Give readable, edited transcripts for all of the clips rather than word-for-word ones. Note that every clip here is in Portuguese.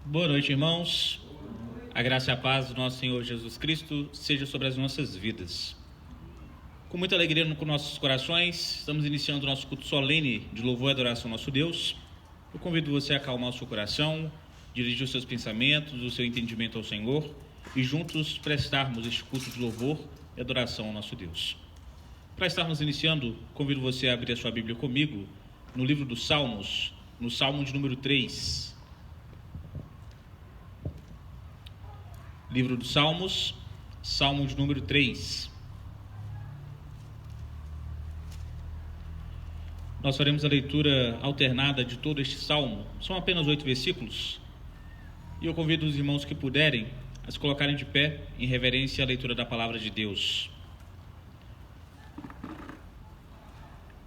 Boa noite, irmãos. A graça e a paz do nosso Senhor Jesus Cristo seja sobre as nossas vidas. Com muita alegria nos nossos corações, estamos iniciando o nosso culto solene de louvor e adoração ao nosso Deus. Eu convido você a acalmar o seu coração, dirigir os seus pensamentos, o seu entendimento ao Senhor e juntos prestarmos este culto de louvor e adoração ao nosso Deus. Para estarmos iniciando, convido você a abrir a sua Bíblia comigo no livro dos Salmos, no Salmo de número 3. Livro dos Salmos, Salmo de número 3. Nós faremos a leitura alternada de todo este salmo. São apenas 8 versículos. E eu convido os irmãos que puderem a se colocarem de pé em reverência à leitura da palavra de Deus.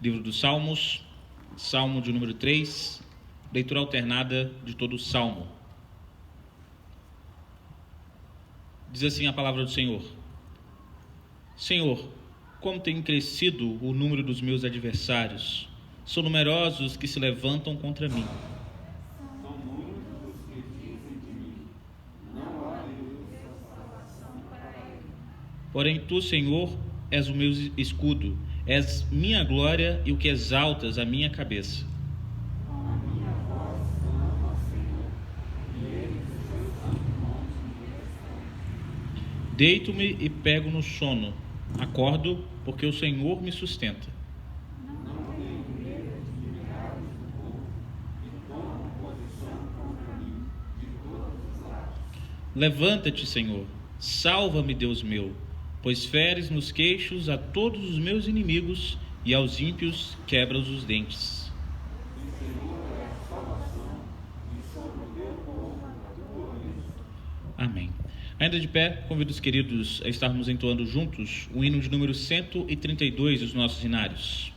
Livro dos Salmos, Salmo de número 3, leitura alternada de todo o salmo. Diz assim a palavra do Senhor: Senhor, como tem crescido o número dos meus adversários, são numerosos os que se levantam contra mim. São muitos os que dizem de mim, não olhe o seu salvação para ele. Porém tu, Senhor, és o meu escudo, és minha glória e o que exaltas a minha cabeça. Com a minha voz clamo ao Senhor, e ele dos seus santos montes me responde. Deito-me e pego no sono, acordo porque o Senhor me sustenta. Não tenho medo de milhares do povo, que tomam posição contra mim de todos os lados. Levanta-te, Senhor, salva-me, Deus meu, pois feres nos queixos a todos os meus inimigos e aos ímpios quebras os dentes. O Senhor é a salvação, e sobre o teu povo a tua bênção. Amém. Ainda de pé, convido os queridos a estarmos entoando juntos o hino de número 132 dos nossos hinários.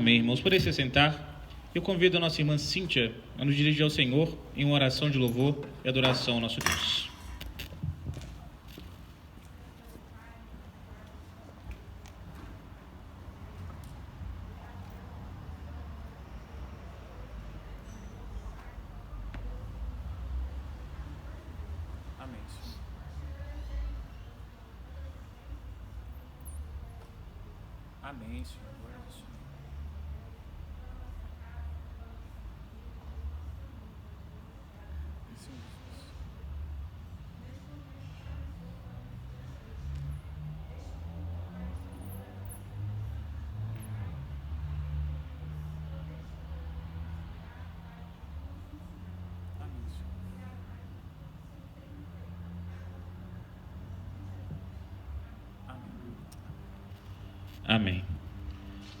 Amém, irmãos. Por se sentar, eu convido a nossa irmã Cíntia a nos dirigir ao Senhor em uma oração de louvor e adoração ao nosso Deus. Amém, Senhor. Amém, Senhor. Glória ao Senhor. Senhor Jesus. Amém, Senhor. Amém.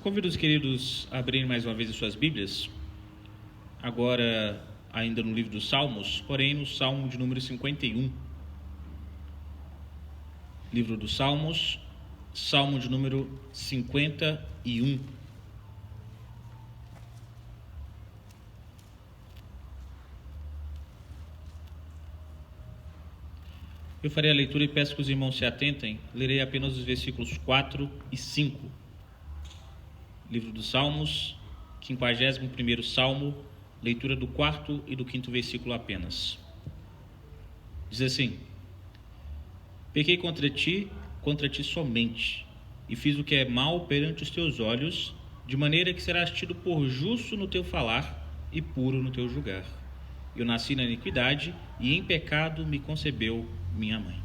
Convido os queridos a abrirem mais uma vez as suas Bíblias, agora ainda no livro dos Salmos, porém no Salmo de número 51. Livro dos Salmos, Salmo de número 51. Eu farei a leitura e peço que os irmãos se atentem. Lerei apenas os versículos 4 e 5. Livro dos Salmos, 51º Salmo, leitura do 4º e do 5º versículo apenas. Diz assim: Pequei contra ti somente, e fiz o que é mal perante os teus olhos, de maneira que serás tido por justo no teu falar e puro no teu julgar. Eu nasci na iniquidade, e em pecado me concebeu minha mãe.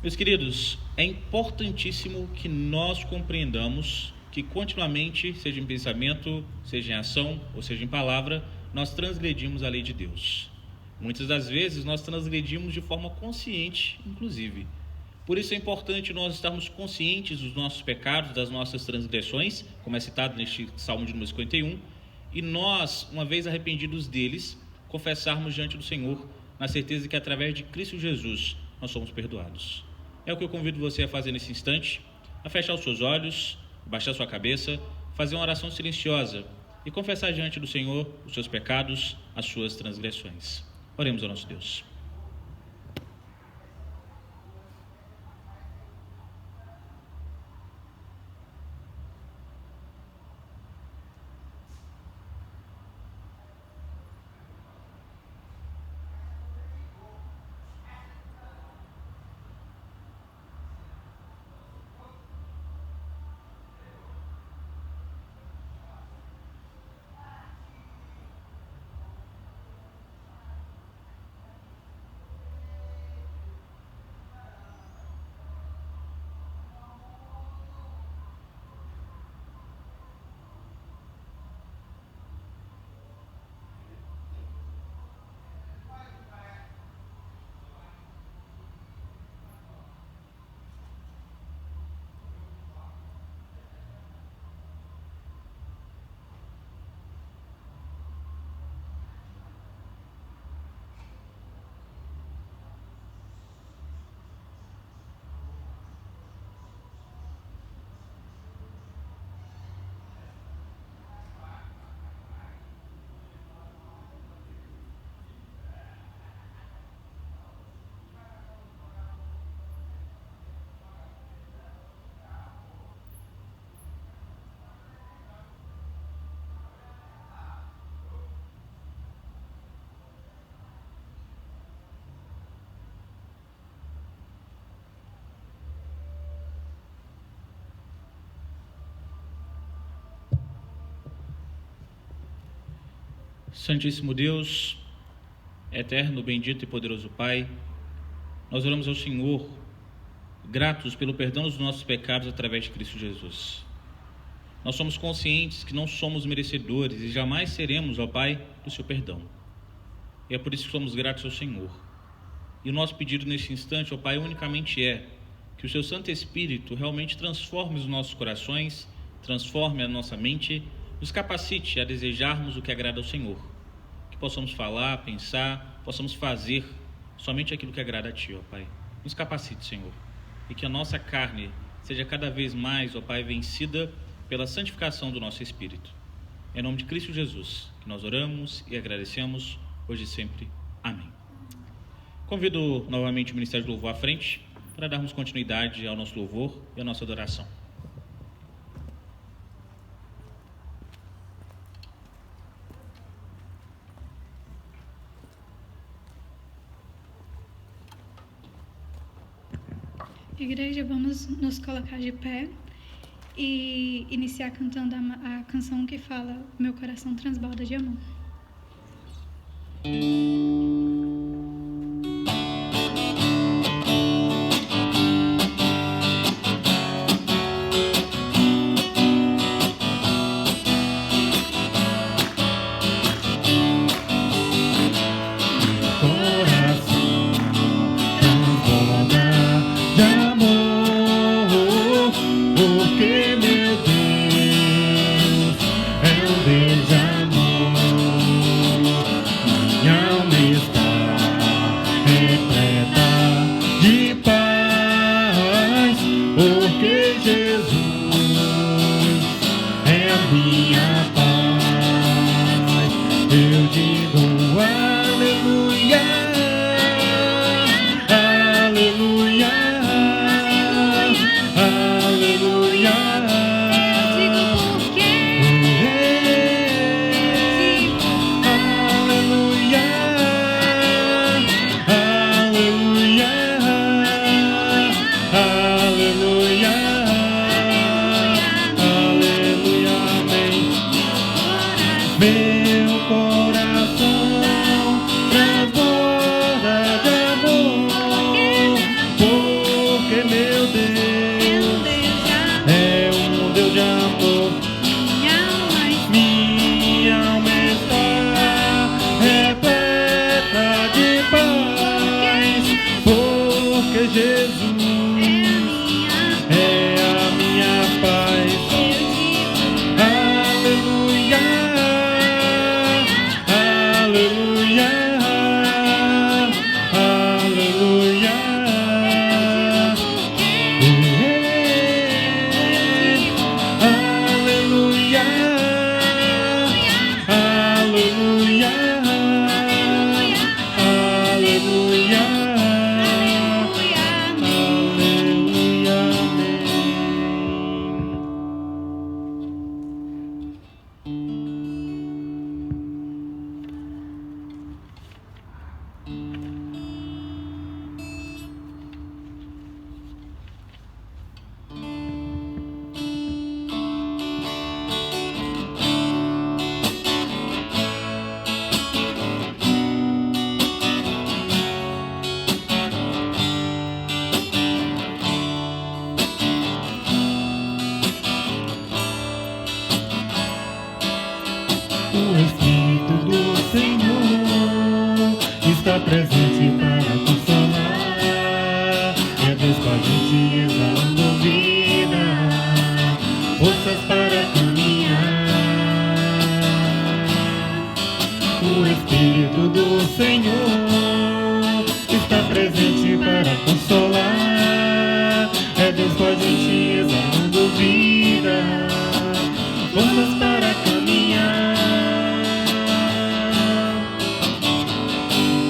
Meus queridos, é importantíssimo que nós compreendamos que continuamente, seja em pensamento, seja em ação, ou seja em palavra, nós transgredimos a lei de Deus. Muitas das vezes nós transgredimos de forma consciente, inclusive. Por isso é importante nós estarmos conscientes dos nossos pecados, das nossas transgressões, como é citado neste Salmo de número 51, e nós, uma vez arrependidos deles, confessarmos diante do Senhor, na certeza de que através de Cristo Jesus nós somos perdoados. É o que eu convido você a fazer nesse instante, a fechar os seus olhos, baixar sua cabeça, fazer uma oração silenciosa e confessar diante do Senhor os seus pecados, as suas transgressões. Oremos ao nosso Deus. Santíssimo Deus, eterno, bendito e poderoso Pai, nós oramos ao Senhor, gratos pelo perdão dos nossos pecados através de Cristo Jesus. Nós somos conscientes que não somos merecedores e jamais seremos, ó Pai, do seu perdão. E é por isso que somos gratos ao Senhor. E o nosso pedido neste instante, ó Pai, unicamente é que o seu Santo Espírito realmente transforme os nossos corações, transforme a nossa mente, nos capacite a desejarmos o que agrada ao Senhor, que possamos falar, pensar, possamos fazer somente aquilo que agrada a Ti, ó Pai. Nos capacite, Senhor, e que a nossa carne seja cada vez mais, ó Pai, vencida pela santificação do nosso espírito. Em nome de Cristo Jesus, que nós oramos e agradecemos, hoje e sempre. Amém. Convido novamente o Ministério do Louvor à frente, para darmos continuidade ao nosso louvor e à nossa adoração. Igreja, vamos nos colocar de pé e iniciar cantando a canção que fala Meu coração transborda de amor.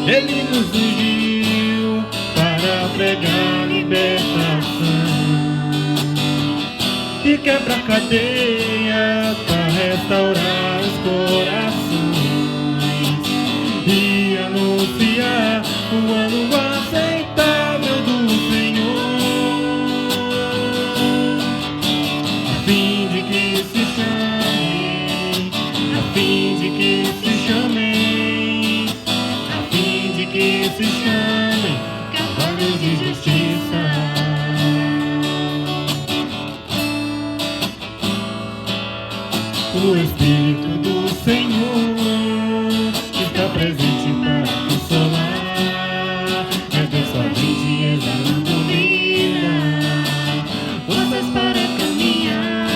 Ele nos ungiu para pregar libertação e quebrar cadeias para restaurar os corações e anunciar o ano aceitável do Senhor, a fim de que se chamem, a fim de que se chamem, que se chamem cavalos de justiça. O Espírito do Senhor está presente para consolar, é Deus somente exalando vida, forças para caminhar.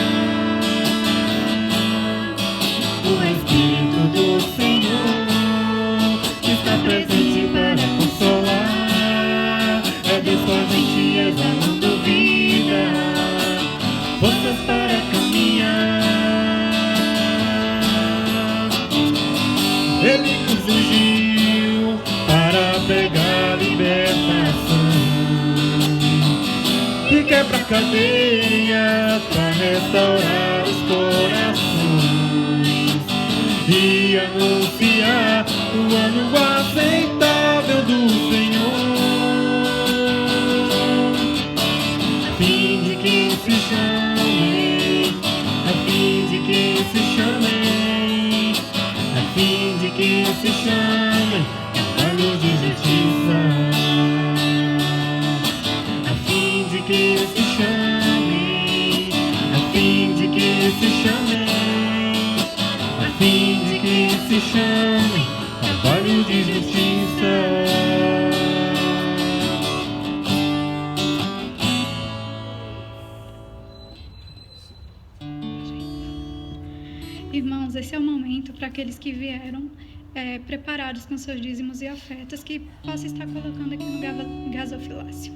O Espírito do Senhor está presente para consolar, é Deus com a gente exalando vida, forças para caminhar. quebra cadeias para restaurar os corações e anunciar o ano aceitável do Senhor, a fim de que se chamem, a fim de que se chamem, a fim de que se chamem trabalhos de justiça, a fim de que se chamem, a fim de que se chamem, a fim de que se chamem trabalhos de justiça. Irmãos, esse é o momento para aqueles que vieram preparados com seus dízimos e ofertas, que possa estar colocando aqui no gasofilácio.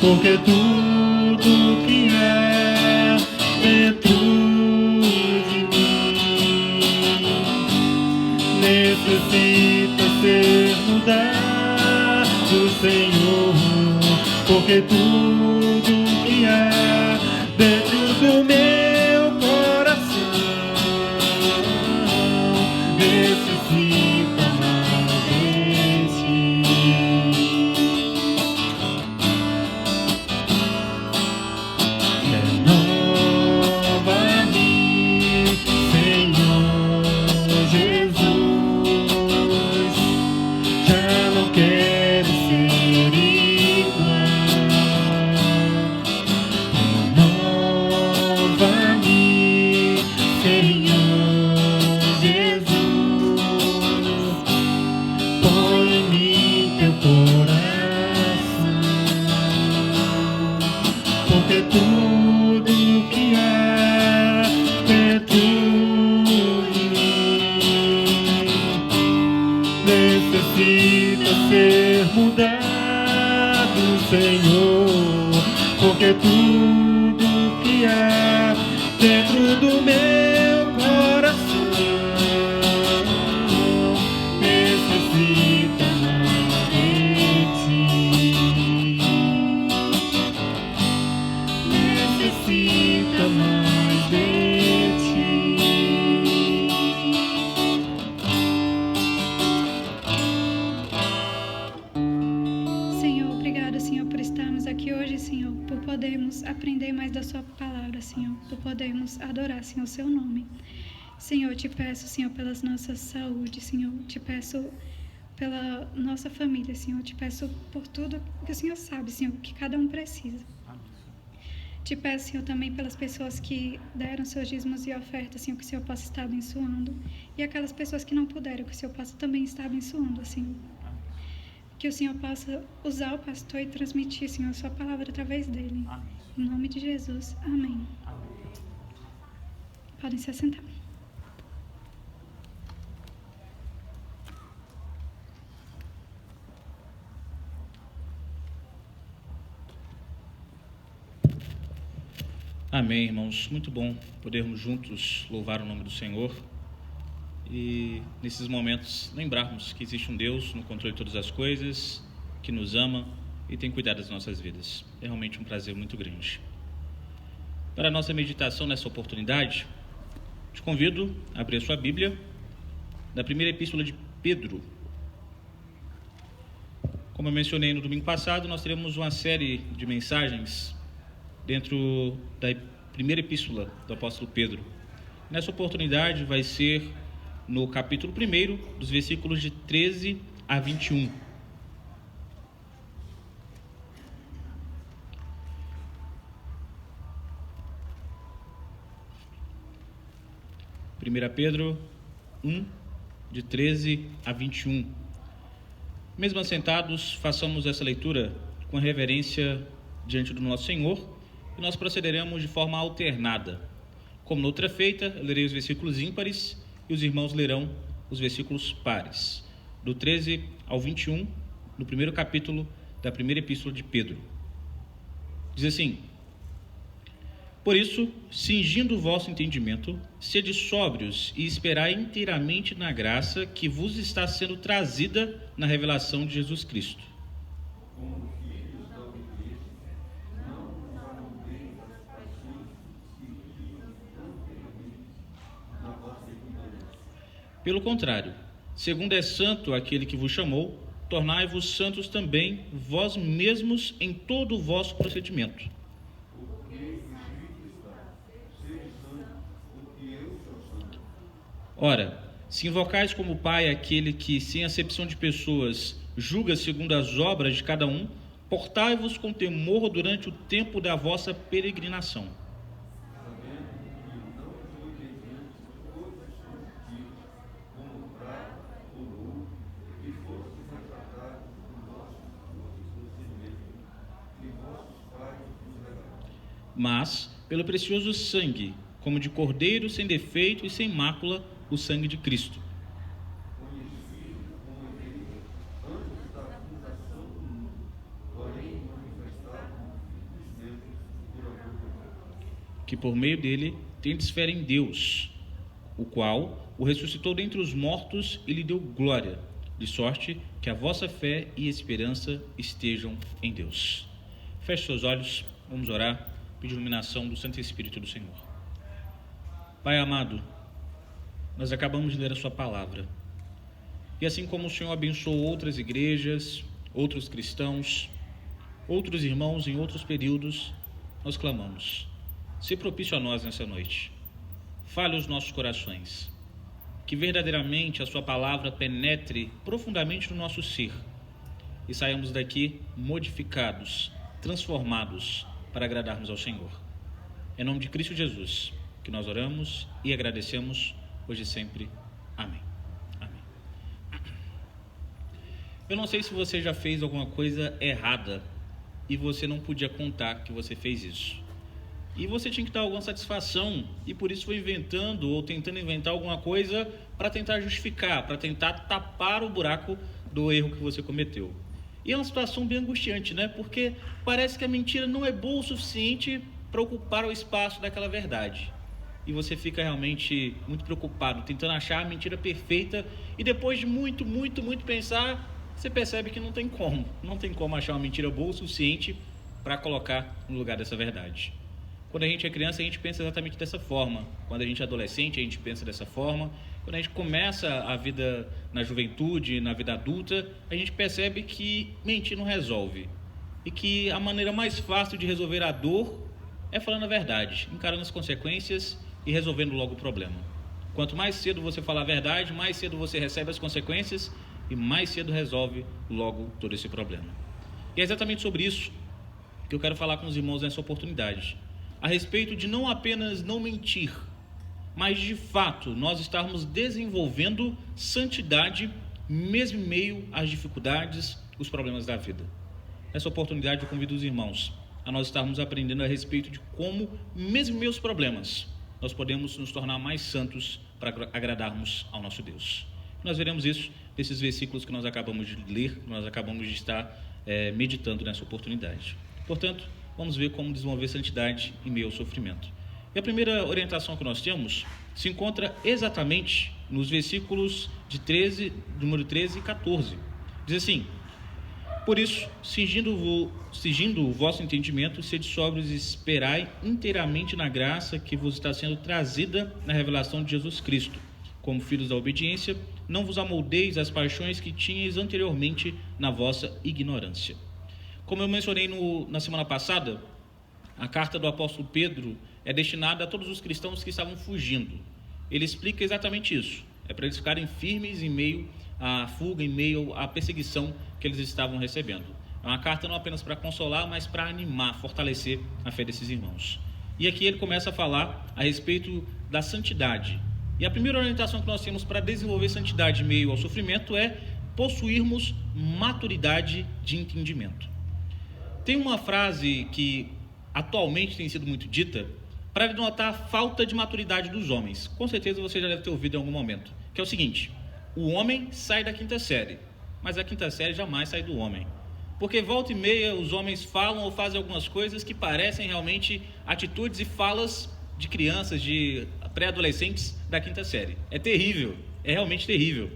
Porque tudo que é dentro de mim necessita ser mudado, Senhor. Porque tudo que é dentro do meu coração necessita mais de ti. Porque tudo que é dentro de mim necessita ser mudado, Senhor. Porque tudo que é dentro do meu coração necessita mais de ti. Necessita mais de ti. Senhor, obrigada, Senhor, por estarmos aqui hoje, Senhor, por podermos aprender mais da sua palavra, Senhor, por podermos adorar, Senhor, o seu nome. Senhor, te peço, Senhor, pelas nossas saúdes, Senhor, te peço pela nossa família, Senhor, te peço por tudo que o Senhor sabe, Senhor, que cada um precisa. Te peço, Senhor, também pelas pessoas que deram seus dízimos e ofertas, Senhor, que o Senhor possa estar abençoando. E aquelas pessoas que não puderam, que o Senhor possa também estar abençoando, Senhor. Que o Senhor possa usar o pastor e transmitir, Senhor, a sua palavra através dele. Amém. Em nome de Jesus. Amém. Podem se assentar. Amém, irmãos. Muito bom podermos juntos louvar o nome do Senhor e, nesses momentos, lembrarmos que existe um Deus no controle de todas as coisas, que nos ama e tem cuidado das nossas vidas. É realmente um prazer muito grande. Para a nossa meditação nessa oportunidade, te convido a abrir a sua Bíblia da primeira epístola de Pedro. Como eu mencionei no domingo passado, nós teremos uma série de mensagens dentro da primeira epístola do apóstolo Pedro. Nessa oportunidade vai ser no capítulo 1, dos versículos de 13 a 21. 1 Pedro 1, de 13 a 21. Mesmo assentados, façamos essa leitura com reverência diante do nosso Senhor, e nós procederemos de forma alternada. Como noutra feita, eu lerei os versículos ímpares e os irmãos lerão os versículos pares, do 13 ao 21, no primeiro capítulo da primeira epístola de Pedro. Diz assim: por isso, cingindo o vosso entendimento, sede sóbrios e esperai inteiramente na graça que vos está sendo trazida na revelação de Jesus Cristo. Pelo contrário, segundo é santo aquele que vos chamou, tornai-vos santos também vós mesmos em todo o vosso procedimento. Ora, se invocais como Pai aquele que, sem acepção de pessoas, julga segundo as obras de cada um, portai-vos com temor durante o tempo da vossa peregrinação. Mas, pelo precioso sangue, como de cordeiro sem defeito e sem mácula, o sangue de Cristo. Que por meio dele tendes fé em Deus, o qual o ressuscitou dentre os mortos e lhe deu glória, de sorte que a vossa fé e esperança estejam em Deus. Feche seus olhos, vamos orar, pedir iluminação do Santo Espírito do Senhor. Pai amado, nós acabamos de ler a sua palavra, e assim como o Senhor abençoou outras igrejas, outros cristãos, outros irmãos em outros períodos, nós clamamos: se propício a nós nessa noite, fale os nossos corações, que verdadeiramente a sua palavra penetre profundamente no nosso ser e saiamos daqui modificados, transformados para agradarmos ao Senhor. Em nome de Cristo Jesus que nós oramos e agradecemos hoje e sempre. Amém. Amém. Eu não sei se você já fez alguma coisa errada e você não podia contar que você fez isso. E você tinha que dar alguma satisfação e por isso foi inventando ou tentando inventar alguma coisa para tentar justificar, para tentar tapar o buraco do erro que você cometeu. E é uma situação bem angustiante, né? Porque parece que a mentira não é boa o suficiente para ocupar o espaço daquela verdade. E você fica realmente muito preocupado, tentando achar a mentira perfeita, e depois de muito pensar, você percebe que não tem como achar uma mentira boa o suficiente para colocar no lugar dessa verdade. Quando a gente é criança, a gente pensa exatamente dessa forma. Quando a gente é adolescente, a gente pensa dessa forma. Quando a gente começa a vida na juventude, na vida adulta, a gente percebe que mentir não resolve. E que a maneira mais fácil de resolver a dor é falando a verdade, encarando as consequências e resolvendo logo o problema. Quanto mais cedo você falar a verdade, mais cedo você recebe as consequências e mais cedo resolve logo todo esse problema. E é exatamente sobre isso que eu quero falar com os irmãos nessa oportunidade. A respeito de não apenas não mentir, mas de fato nós estarmos desenvolvendo santidade mesmo em meio às dificuldades, os problemas da vida. Nessa oportunidade eu convido os irmãos a nós estarmos aprendendo a respeito de como, mesmo em meio aos problemas, nós podemos nos tornar mais santos para agradarmos ao nosso Deus. Nós veremos isso nesses versículos que nós acabamos de ler, que nós acabamos de estar meditando nessa oportunidade. Portanto, vamos ver como desenvolver santidade em meio ao sofrimento. E a primeira orientação que nós temos se encontra exatamente nos versículos de número 13 e 14. Diz assim: por isso, cingindo o vosso entendimento, sede sóbrios e esperai inteiramente na graça que vos está sendo trazida na revelação de Jesus Cristo. Como filhos da obediência, não vos amoldeis às paixões que tinhais anteriormente na vossa ignorância. Como eu mencionei na semana passada, a carta do apóstolo Pedro é destinada a todos os cristãos que estavam fugindo. Ele explica exatamente isso. É para eles ficarem firmes em meio à fuga, em meio à perseguição que eles estavam recebendo. É uma carta não apenas para consolar, mas para animar, fortalecer a fé desses irmãos. E aqui ele começa a falar a respeito da santidade. E a primeira orientação que nós temos para desenvolver santidade em meio ao sofrimento é possuirmos maturidade de entendimento. Tem uma frase que atualmente tem sido muito dita para denotar a falta de maturidade dos homens. Com certeza você já deve ter ouvido em algum momento, que é o seguinte: o homem sai da quinta série, mas a quinta série jamais sai do homem. Porque volta e meia os homens falam ou fazem algumas coisas que parecem realmente atitudes e falas de crianças, de pré-adolescentes da quinta série. É terrível, é realmente terrível.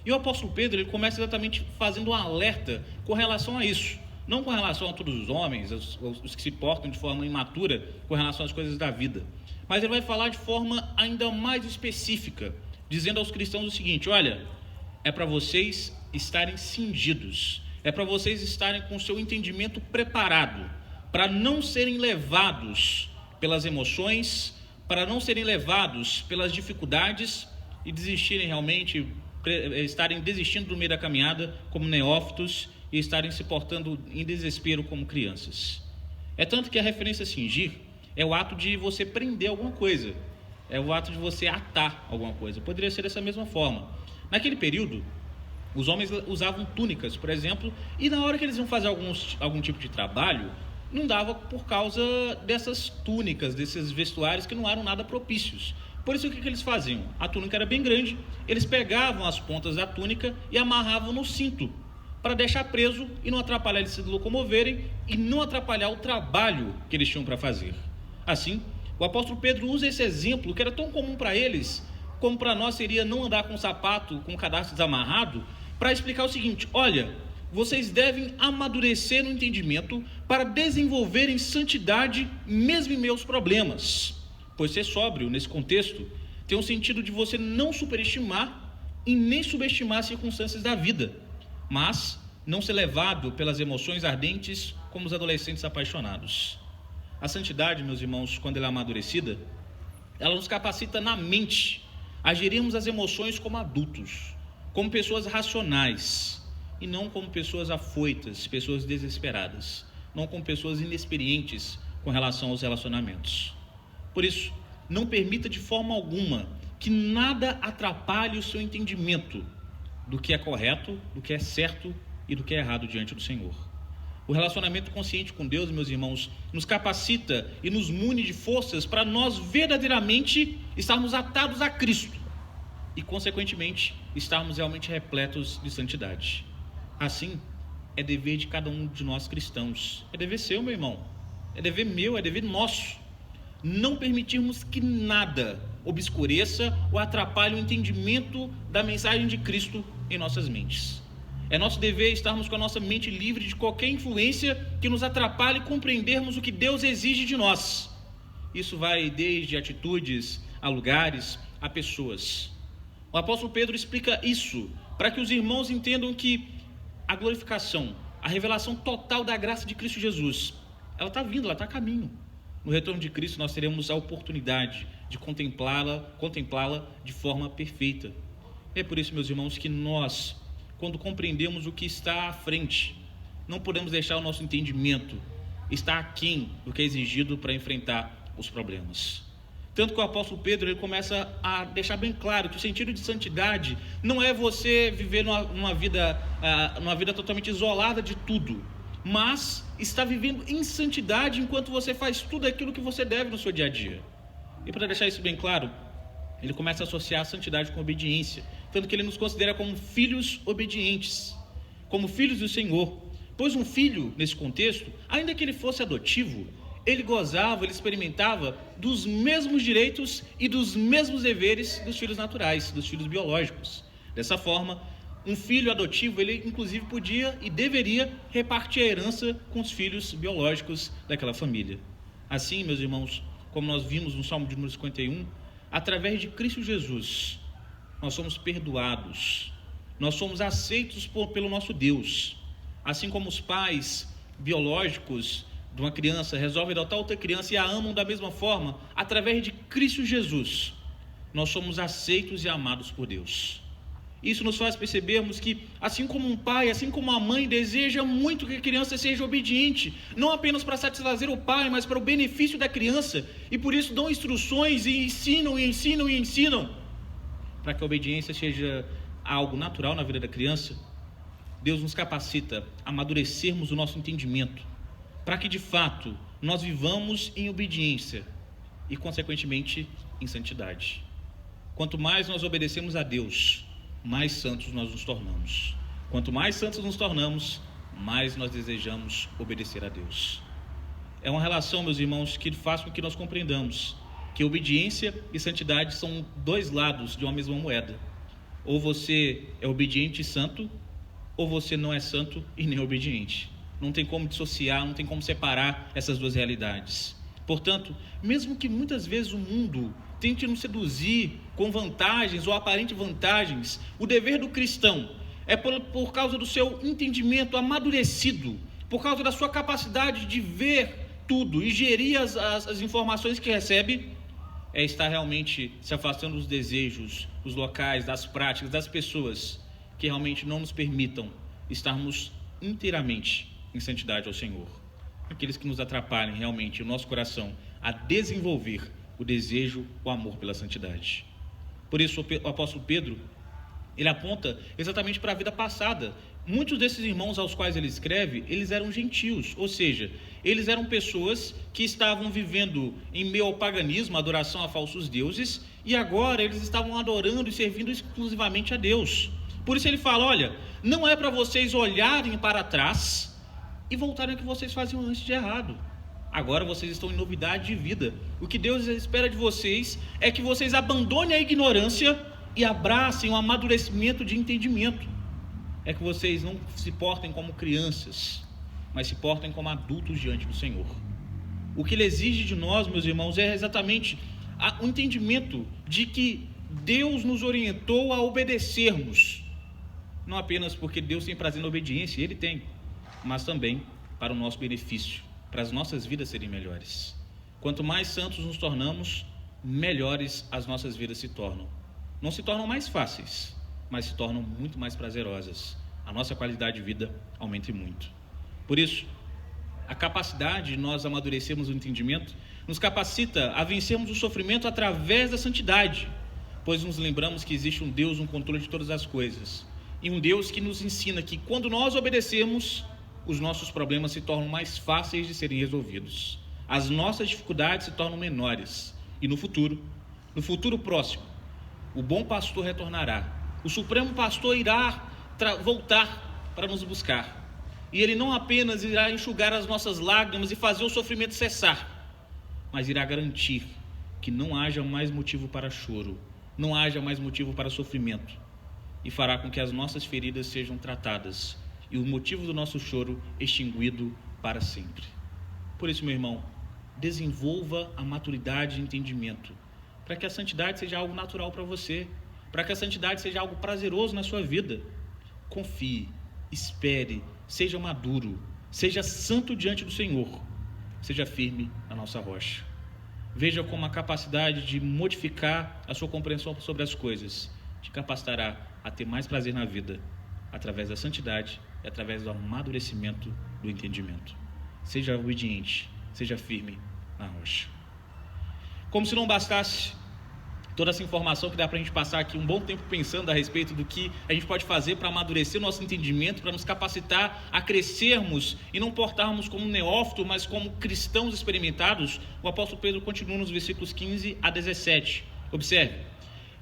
E o apóstolo Pedro, ele começa exatamente fazendo um alerta com relação a isso. Não com relação a todos os homens, os que se portam de forma imatura com relação às coisas da vida. Mas ele vai falar de forma ainda mais específica, dizendo aos cristãos o seguinte: olha, é para vocês estarem cingidos, é para vocês estarem com o seu entendimento preparado, para não serem levados pelas emoções, para não serem levados pelas dificuldades e desistirem realmente, estarem desistindo do meio da caminhada como neófitos e estarem se portando em desespero como crianças. É tanto que a referência cingir é o ato de você prender alguma coisa, é o ato de você atar alguma coisa. Poderia ser dessa mesma forma. Naquele período, os homens usavam túnicas, por exemplo, e na hora que eles iam fazer algum tipo de trabalho, não dava por causa dessas túnicas, desses vestuários que não eram nada propícios. Por isso, o que eles faziam? A túnica era bem grande, eles pegavam as pontas da túnica e amarravam no cinto, para deixar preso e não atrapalhar eles se locomoverem e não atrapalhar o trabalho que eles tinham para fazer. Assim, o apóstolo Pedro usa esse exemplo, que era tão comum para eles, como para nós seria não andar com sapato, com o cadastro desamarrado, para explicar o seguinte: olha, vocês devem amadurecer no entendimento para desenvolverem santidade mesmo em meio aos problemas. Pois ser sóbrio, nesse contexto, tem um sentido de você não superestimar e nem subestimar as circunstâncias da vida, mas não ser levado pelas emoções ardentes como os adolescentes apaixonados. A santidade, meus irmãos, quando ela é amadurecida, ela nos capacita na mente a gerirmos as emoções como adultos, como pessoas racionais, e não como pessoas afoitas, pessoas desesperadas, não como pessoas inexperientes com relação aos relacionamentos. Por isso, não permita de forma alguma que nada atrapalhe o seu entendimento do que é correto, do que é certo e do que é errado diante do Senhor. O relacionamento consciente com Deus, meus irmãos, nos capacita e nos mune de forças para nós verdadeiramente estarmos atados a Cristo e, consequentemente, estarmos realmente repletos de santidade. Assim, é dever de cada um de nós cristãos, é dever seu, meu irmão, é dever meu, é dever nosso, não permitirmos que nada obscureça ou atrapalhe o entendimento da mensagem de Cristo em nossas mentes. É nosso dever estarmos com a nossa mente livre de qualquer influência que nos atrapalhe compreendermos o que Deus exige de nós. Isso vai desde atitudes, a lugares, a pessoas. O apóstolo Pedro explica isso para que os irmãos entendam que a glorificação, a revelação total da graça de Cristo Jesus, ela está vindo, ela está a caminho. No retorno de Cristo nós teremos a oportunidade de contemplá-la de forma perfeita. É por isso, meus irmãos, que nós, quando compreendemos o que está à frente, não podemos deixar o nosso entendimento estar aquém do que é exigido para enfrentar os problemas. Tanto que o apóstolo Pedro ele começa a deixar bem claro que o sentido de santidade não é você viver numa vida totalmente isolada de tudo, mas está vivendo em santidade enquanto você faz tudo aquilo que você deve no seu dia a dia. E para deixar isso bem claro, ele começa a associar a santidade com obediência, tanto que ele nos considera como filhos obedientes, como filhos do Senhor. Pois um filho, nesse contexto, ainda que ele fosse adotivo, ele gozava, ele experimentava dos mesmos direitos e dos mesmos deveres dos filhos naturais, dos filhos biológicos. Dessa forma, um filho adotivo, ele inclusive podia e deveria repartir a herança com os filhos biológicos daquela família. Assim, meus irmãos, como nós vimos no Salmo de número 51, através de Cristo Jesus, nós somos perdoados, nós somos aceitos pelo nosso Deus. Assim como os pais biológicos de uma criança resolvem adotar outra criança e a amam da mesma forma, através de Cristo Jesus, nós somos aceitos e amados por Deus. Isso nos faz percebermos que, assim como um pai, assim como uma mãe deseja muito que a criança seja obediente, não apenas para satisfazer o pai, mas para o benefício da criança, e por isso dão instruções e ensinam, para que a obediência seja algo natural na vida da criança, Deus nos capacita a amadurecermos o nosso entendimento, para que de fato nós vivamos em obediência e consequentemente em santidade. Quanto mais nós obedecemos a Deus, mais santos nós nos tornamos. Quanto mais santos nos tornamos, mais nós desejamos obedecer a Deus. É uma relação, meus irmãos, que faz com que nós compreendamos que obediência e santidade são dois lados de uma mesma moeda. Ou você é obediente e santo, ou você não é santo e nem obediente. Não tem como dissociar, não tem como separar essas duas realidades. Portanto, mesmo que muitas vezes o mundo tente nos seduzir com vantagens ou aparentes vantagens, o dever do cristão é por causa do seu entendimento amadurecido, por causa da sua capacidade de ver tudo e gerir as informações que recebe, é estar realmente se afastando dos desejos, dos locais, das práticas, das pessoas que realmente não nos permitam estarmos inteiramente em santidade ao Senhor. Aqueles que nos atrapalhem realmente o nosso coração a desenvolver o desejo, o amor pela santidade. Por isso o apóstolo Pedro, ele aponta exatamente para a vida passada. Muitos desses irmãos aos quais ele escreve, eles eram gentios, ou seja, eles eram pessoas que estavam vivendo em meio ao paganismo, adoração a falsos deuses, e agora eles estavam adorando e servindo exclusivamente a Deus. Por isso ele fala, olha, não é para vocês olharem para trás e voltarem ao que vocês faziam antes de errado. Agora vocês estão em novidade de vida. O que Deus espera de vocês é que vocês abandonem a ignorância e abracem o amadurecimento de entendimento. É que vocês não se portem como crianças, mas se portem como adultos diante do Senhor. O que Ele exige de nós, meus irmãos, é exatamente o entendimento de que Deus nos orientou a obedecermos, não apenas porque Deus tem prazer na obediência, Ele tem, mas também para o nosso benefício, para as nossas vidas serem melhores. Quanto mais santos nos tornamos, melhores as nossas vidas se tornam. Não se tornam mais fáceis, mas se tornam muito mais prazerosas. A nossa qualidade de vida aumenta muito. Por isso, a capacidade de nós amadurecermos o entendimento nos capacita a vencermos o sofrimento através da santidade, pois nos lembramos que existe um Deus no controle de todas as coisas, e um Deus que nos ensina que quando nós obedecemos, os nossos problemas se tornam mais fáceis de serem resolvidos. As nossas dificuldades se tornam menores. E no futuro próximo, o bom pastor retornará. O supremo pastor irá voltar para nos buscar. E ele não apenas irá enxugar as nossas lágrimas e fazer o sofrimento cessar, mas irá garantir que não haja mais motivo para choro, não haja mais motivo para sofrimento, e fará com que as nossas feridas sejam tratadas e o motivo do nosso choro extinguido para sempre. Por isso, meu irmão, desenvolva a maturidade e entendimento, para que a santidade seja algo natural para você, para que a santidade seja algo prazeroso na sua vida. Confie, espere, seja maduro, seja santo diante do Senhor, seja firme na nossa rocha. Veja como a capacidade de modificar a sua compreensão sobre as coisas te capacitará a ter mais prazer na vida, através da santidade e através do amadurecimento do entendimento. Seja obediente, seja firme na rocha. Como se não bastasse toda essa informação que dá para a gente passar aqui um bom tempo pensando a respeito do que a gente pode fazer para amadurecer o nosso entendimento, para nos capacitar a crescermos e não portarmos como neófito, mas como cristãos experimentados, o apóstolo Pedro continua nos versículos 15 a 17. Observe.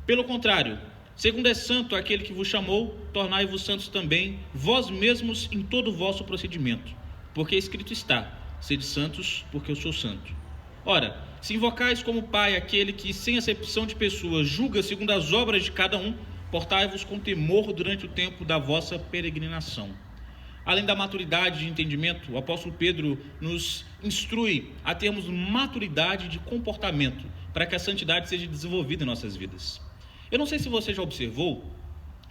Pelo contrário, segundo é santo aquele que vos chamou, tornai-vos santos também, vós mesmos em todo o vosso procedimento, porque escrito está, sede santos, porque eu sou santo. Ora, se invocais como Pai aquele que, sem acepção de pessoas, julga segundo as obras de cada um, portai-vos com temor durante o tempo da vossa peregrinação. Além da maturidade de entendimento, o apóstolo Pedro nos instrui a termos maturidade de comportamento, para que a santidade seja desenvolvida em nossas vidas. Eu não sei se você já observou,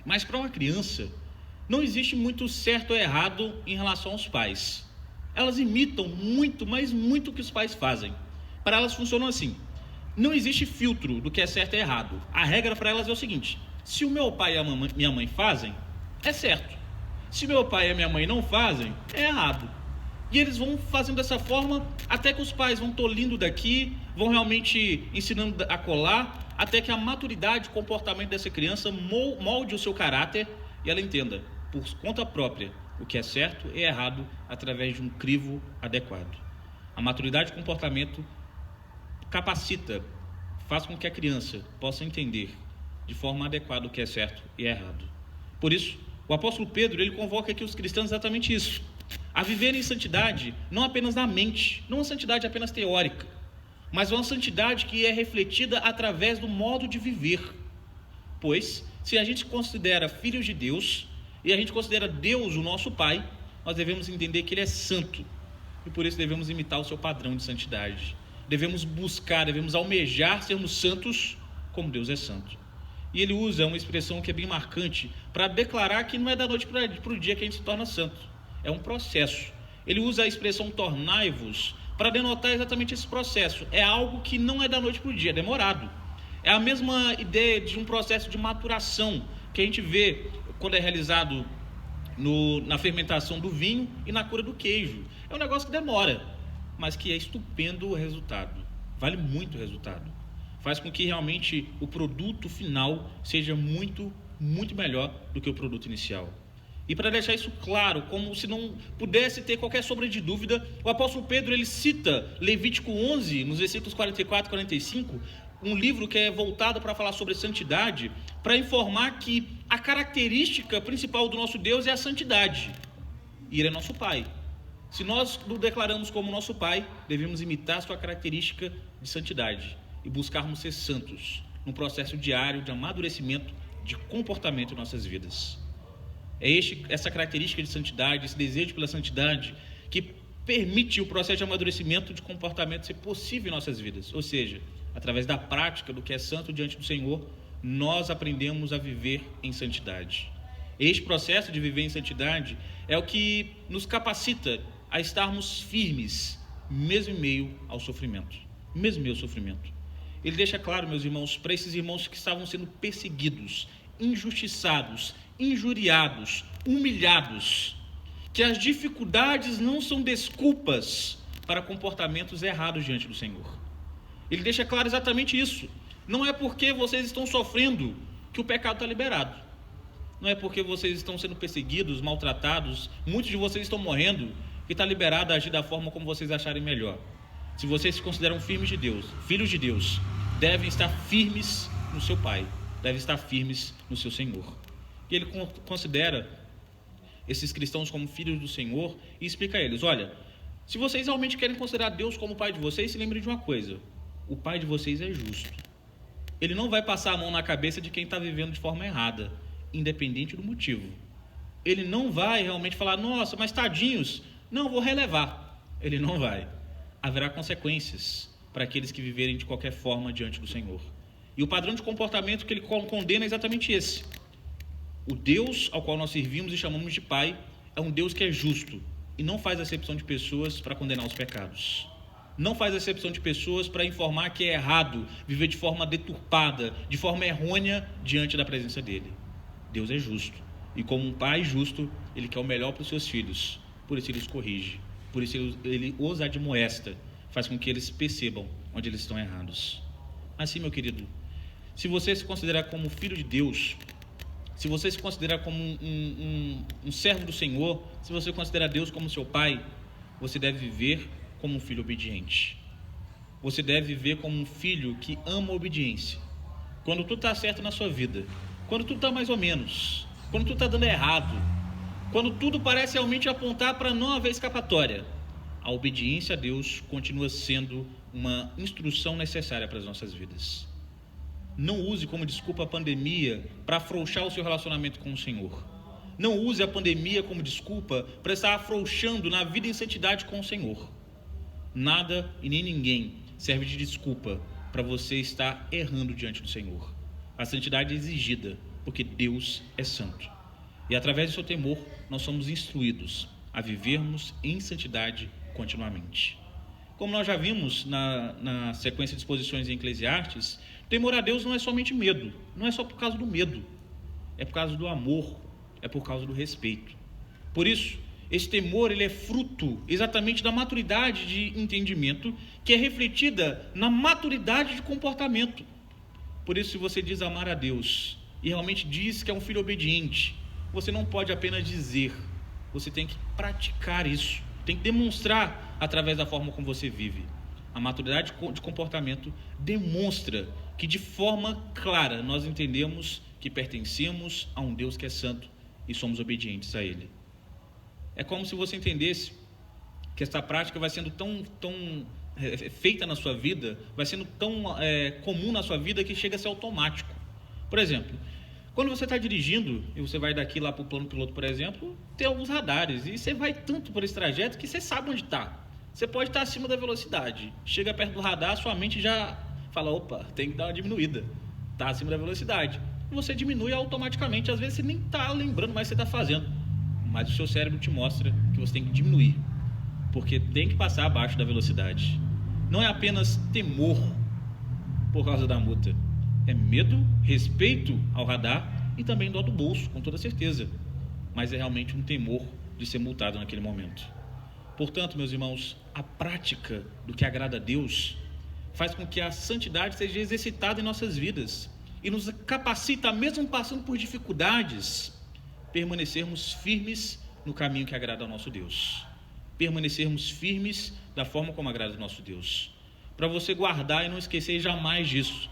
mas para uma criança não existe muito certo ou errado em relação aos pais. Elas imitam muito, mas muito o que os pais fazem. Para elas funcionam assim: não existe filtro do que é certo e errado. A regra para elas é o seguinte: se o meu pai e a minha mãe fazem, é certo. Se meu pai e a minha mãe não fazem, é errado. E eles vão fazendo dessa forma até que os pais vão tolindo daqui, vão realmente ensinando a colar, até que a maturidade e comportamento dessa criança molde o seu caráter e ela entenda, por conta própria, o que é certo e errado através de um crivo adequado. A maturidade e comportamento capacita, faz com que a criança possa entender de forma adequada o que é certo e errado. Por isso, o apóstolo Pedro, ele convoca aqui os cristãos exatamente isso, a viver em santidade, não apenas na mente, não uma santidade apenas teórica, mas uma santidade que é refletida através do modo de viver. Pois, se a gente considera filhos de Deus, e a gente considera Deus o nosso Pai, nós devemos entender que Ele é santo, e por isso devemos imitar o seu padrão de santidade. Devemos buscar, devemos almejar sermos santos como Deus é santo. E ele usa uma expressão que é bem marcante para declarar que não é da noite para o dia que a gente se torna santo. É um processo. Ele usa a expressão tornai-vos para denotar exatamente esse processo. É algo que não é da noite para o dia, é demorado. É a mesma ideia de um processo de maturação que a gente vê quando é realizado na fermentação do vinho e na cura do queijo. É um negócio que demora, mas que é estupendo o resultado. Vale muito o resultado. Faz com que realmente o produto final seja muito, muito melhor do que o produto inicial. E para deixar isso claro, como se não pudesse ter qualquer sombra de dúvida, o apóstolo Pedro, ele cita Levítico 11, nos versículos 44 e 45, um livro que é voltado para falar sobre santidade, para informar que a característica principal do nosso Deus é a santidade. E Ele é nosso Pai. Se nós o declaramos como nosso Pai, devemos imitar sua característica de santidade e buscarmos ser santos num processo diário de amadurecimento de comportamento em nossas vidas. É essa característica de santidade, esse desejo pela santidade, que permite o processo de amadurecimento de comportamento ser possível em nossas vidas. Ou seja, através da prática do que é santo diante do Senhor, nós aprendemos a viver em santidade. Este processo de viver em santidade é o que nos capacita a estarmos firmes, mesmo em meio ao sofrimento. Mesmo em meio ao sofrimento. Ele deixa claro, meus irmãos, para esses irmãos que estavam sendo perseguidos, injustiçados, injuriados, humilhados, que as dificuldades não são desculpas para comportamentos errados diante do Senhor. Ele deixa claro exatamente isso. Não é porque vocês estão sofrendo que o pecado está liberado. Não é porque vocês estão sendo perseguidos, maltratados, muitos de vocês estão morrendo, que está liberado a agir da forma como vocês acharem melhor. Se vocês se consideram filhos de Deus, devem estar firmes no seu Pai, devem estar firmes no seu Senhor. E ele considera esses cristãos como filhos do Senhor e explica a eles: olha, se vocês realmente querem considerar Deus como Pai de vocês, se lembrem de uma coisa: o Pai de vocês é justo. Ele não vai passar a mão na cabeça de quem está vivendo de forma errada, independente do motivo. Ele não vai realmente falar: nossa, mas tadinhos, não, vou relevar. Ele não vai. Haverá consequências para aqueles que viverem de qualquer forma diante do Senhor. E o padrão de comportamento que ele condena é exatamente esse. O Deus ao qual nós servimos e chamamos de Pai é um Deus que é justo e não faz acepção de pessoas para condenar os pecados. Não faz acepção de pessoas para informar que é errado viver de forma deturpada, de forma errônea diante da presença dele. Deus é justo. E como um pai justo, ele quer o melhor para os seus filhos. Por isso ele os corrige. Por isso ele os admoesta. Faz com que eles percebam onde eles estão errados. Assim, meu querido, se você se considerar como filho de Deus, se você se considerar como um servo do Senhor, se você considerar Deus como seu pai, você deve viver como um filho obediente. Você deve viver como um filho que ama a obediência. Quando tudo está certo na sua vida, quando tudo está mais ou menos, quando tudo está dando errado, quando tudo parece realmente apontar para não haver escapatória, a obediência a Deus continua sendo uma instrução necessária para as nossas vidas. Não use como desculpa a pandemia para afrouxar o seu relacionamento com o Senhor. Não use a pandemia como desculpa para estar afrouxando na vida em santidade com o Senhor. Nada e nem ninguém serve de desculpa para você estar errando diante do Senhor. A santidade é exigida porque Deus é santo. E através do seu temor, nós somos instruídos a vivermos em santidade continuamente. Como nós já vimos na sequência de exposições em Eclesiastes, temor a Deus não é somente medo, não é só por causa do medo, é por causa do amor, é por causa do respeito. Por isso, esse temor ele é fruto exatamente da maturidade de entendimento, que é refletida na maturidade de comportamento. Por isso, se você diz amar a Deus e realmente diz que é um filho obediente, você não pode apenas dizer, você tem que praticar isso, tem que demonstrar através da forma como você vive. A maturidade de comportamento demonstra que de forma clara nós entendemos que pertencemos a um Deus que é santo e somos obedientes a Ele. É como se você entendesse que essa prática vai sendo tão feita na sua vida, vai sendo tão comum na sua vida que chega a ser automático. Por exemplo, quando você está dirigindo e você vai daqui lá para o plano piloto, por exemplo, tem alguns radares e você vai tanto por esse trajeto que você sabe onde está. Você pode estar acima da velocidade, chega perto do radar, sua mente já fala, opa, tem que dar uma diminuída, está acima da velocidade. E você diminui automaticamente, às vezes você nem está lembrando mais o que você está fazendo, mas o seu cérebro te mostra que você tem que diminuir, porque tem que passar abaixo da velocidade. Não é apenas temor por causa da multa, é medo, respeito ao radar e também dó do bolso, com toda certeza, mas é realmente um temor de ser multado naquele momento. Portanto, meus irmãos, a prática do que agrada a Deus faz com que a santidade seja exercitada em nossas vidas e nos capacita, mesmo passando por dificuldades, permanecermos firmes no caminho que agrada ao nosso Deus. Permanecermos firmes da forma como agrada ao nosso Deus. Para você guardar e não esquecer jamais disso.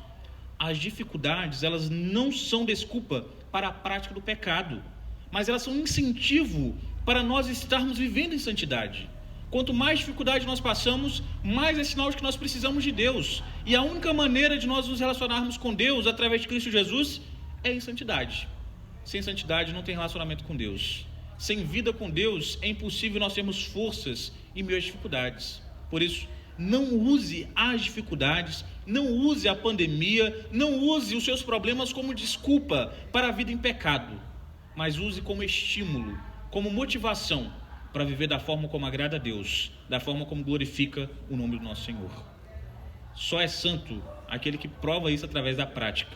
As dificuldades, elas não são desculpa para a prática do pecado, mas elas são um incentivo para nós estarmos vivendo em santidade. Quanto mais dificuldade nós passamos, mais é sinal de que nós precisamos de Deus. E a única maneira de nós nos relacionarmos com Deus, através de Cristo Jesus, é em santidade. Sem santidade não tem relacionamento com Deus. Sem vida com Deus, é impossível nós termos forças em meio às dificuldades. Por isso, não use as dificuldades, não use a pandemia, não use os seus problemas como desculpa para a vida em pecado, mas use como estímulo, como motivação para viver da forma como agrada a Deus, da forma como glorifica o nome do nosso Senhor. Só é santo aquele que prova isso através da prática.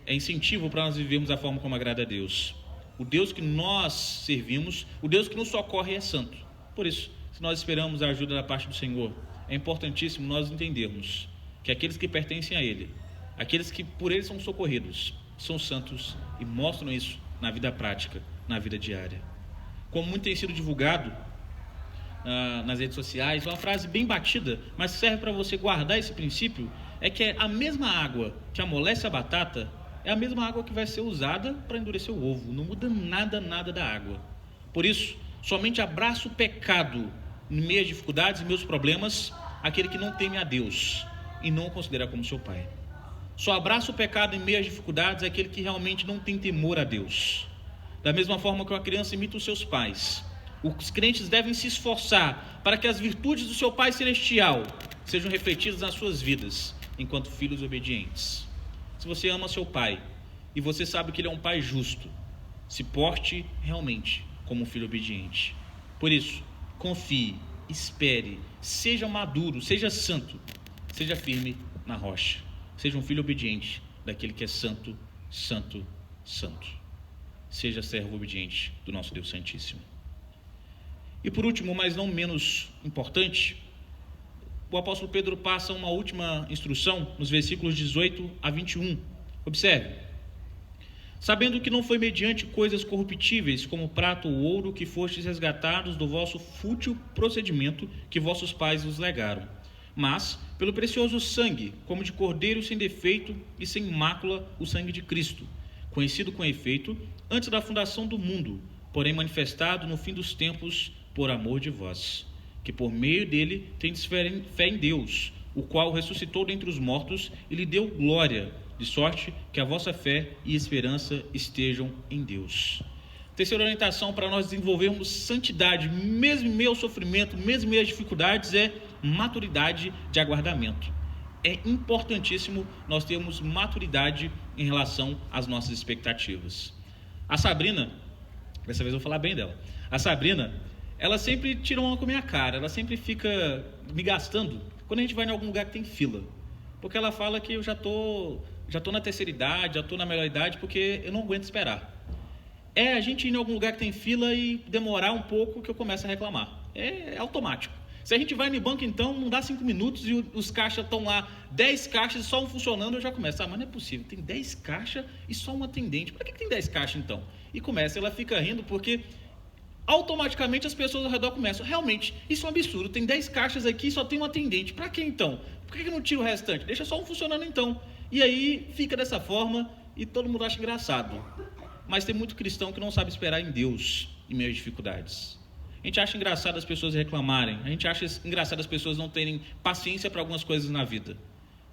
É incentivo para nós vivermos da forma como agrada a Deus. O Deus que nós servimos, o Deus que nos socorre é santo. Por isso, se nós esperamos a ajuda da parte do Senhor, é importantíssimo nós entendermos que aqueles que pertencem a Ele, aqueles que por Ele são socorridos, são santos e mostram isso na vida prática, na vida diária. Como muito tem sido divulgado nas redes sociais, uma frase bem batida, mas serve para você guardar esse princípio, é que a mesma água que amolece a batata é a mesma água que vai ser usada para endurecer o ovo. Não muda nada da água. Por isso, somente abraça o pecado em meio às dificuldades e meus problemas aquele que não teme a Deus e não o considera como seu pai. Só abraça o pecado em meio às dificuldades aquele que realmente não tem temor a Deus. Da mesma forma que uma criança imita os seus pais, os crentes devem se esforçar para que as virtudes do seu Pai Celestial sejam refletidas nas suas vidas, enquanto filhos obedientes. Se você ama seu pai e você sabe que ele é um pai justo, se porte realmente como um filho obediente. Por isso, confie, espere, seja maduro, seja santo, seja firme na rocha. Seja um filho obediente daquele que é santo, santo, santo. Seja servo obediente do nosso Deus Santíssimo. E por último, mas não menos importante, o apóstolo Pedro passa uma última instrução nos versículos 18 a 21. Observe: sabendo que não foi mediante coisas corruptíveis, como prata ou ouro, que fostes resgatados do vosso fútil procedimento que vossos pais vos legaram, mas pelo precioso sangue, como de cordeiro sem defeito e sem mácula, o sangue de Cristo, conhecido com efeito antes da fundação do mundo, porém manifestado no fim dos tempos por amor de vós, que por meio dele tendes fé em Deus, o qual ressuscitou dentre os mortos e lhe deu glória, de sorte que a vossa fé e esperança estejam em Deus. Terceira orientação para nós desenvolvermos santidade, mesmo em meio ao sofrimento, mesmo em meio às dificuldades, é maturidade de aguardamento. É importantíssimo nós termos maturidade em relação às nossas expectativas. A Sabrina, dessa vez eu vou falar bem dela, a Sabrina, ela sempre tira uma com a minha cara, ela sempre fica me gastando quando a gente vai em algum lugar que tem fila, porque ela fala que eu já tô na terceira idade, já estou na melhor idade, porque eu não aguento esperar. A gente ir em algum lugar que tem fila e demorar um pouco que eu começo a reclamar. É automático. Se a gente vai no banco, então, não dá 5 minutos e os caixas estão lá, 10 caixas e só um funcionando, eu já começo. Mas não é possível, tem 10 caixas e só um atendente. Para que tem 10 caixas, então? E começa, ela fica rindo porque automaticamente as pessoas ao redor começam. Realmente, isso é um absurdo, tem 10 caixas aqui e só tem um atendente. Para que então? Por que não tira o restante? Deixa só um funcionando então. E aí fica dessa forma e todo mundo acha engraçado. Mas tem muito cristão que não sabe esperar em Deus em meio às dificuldades. A gente acha engraçado as pessoas reclamarem, a gente acha engraçado as pessoas não terem paciência para algumas coisas na vida.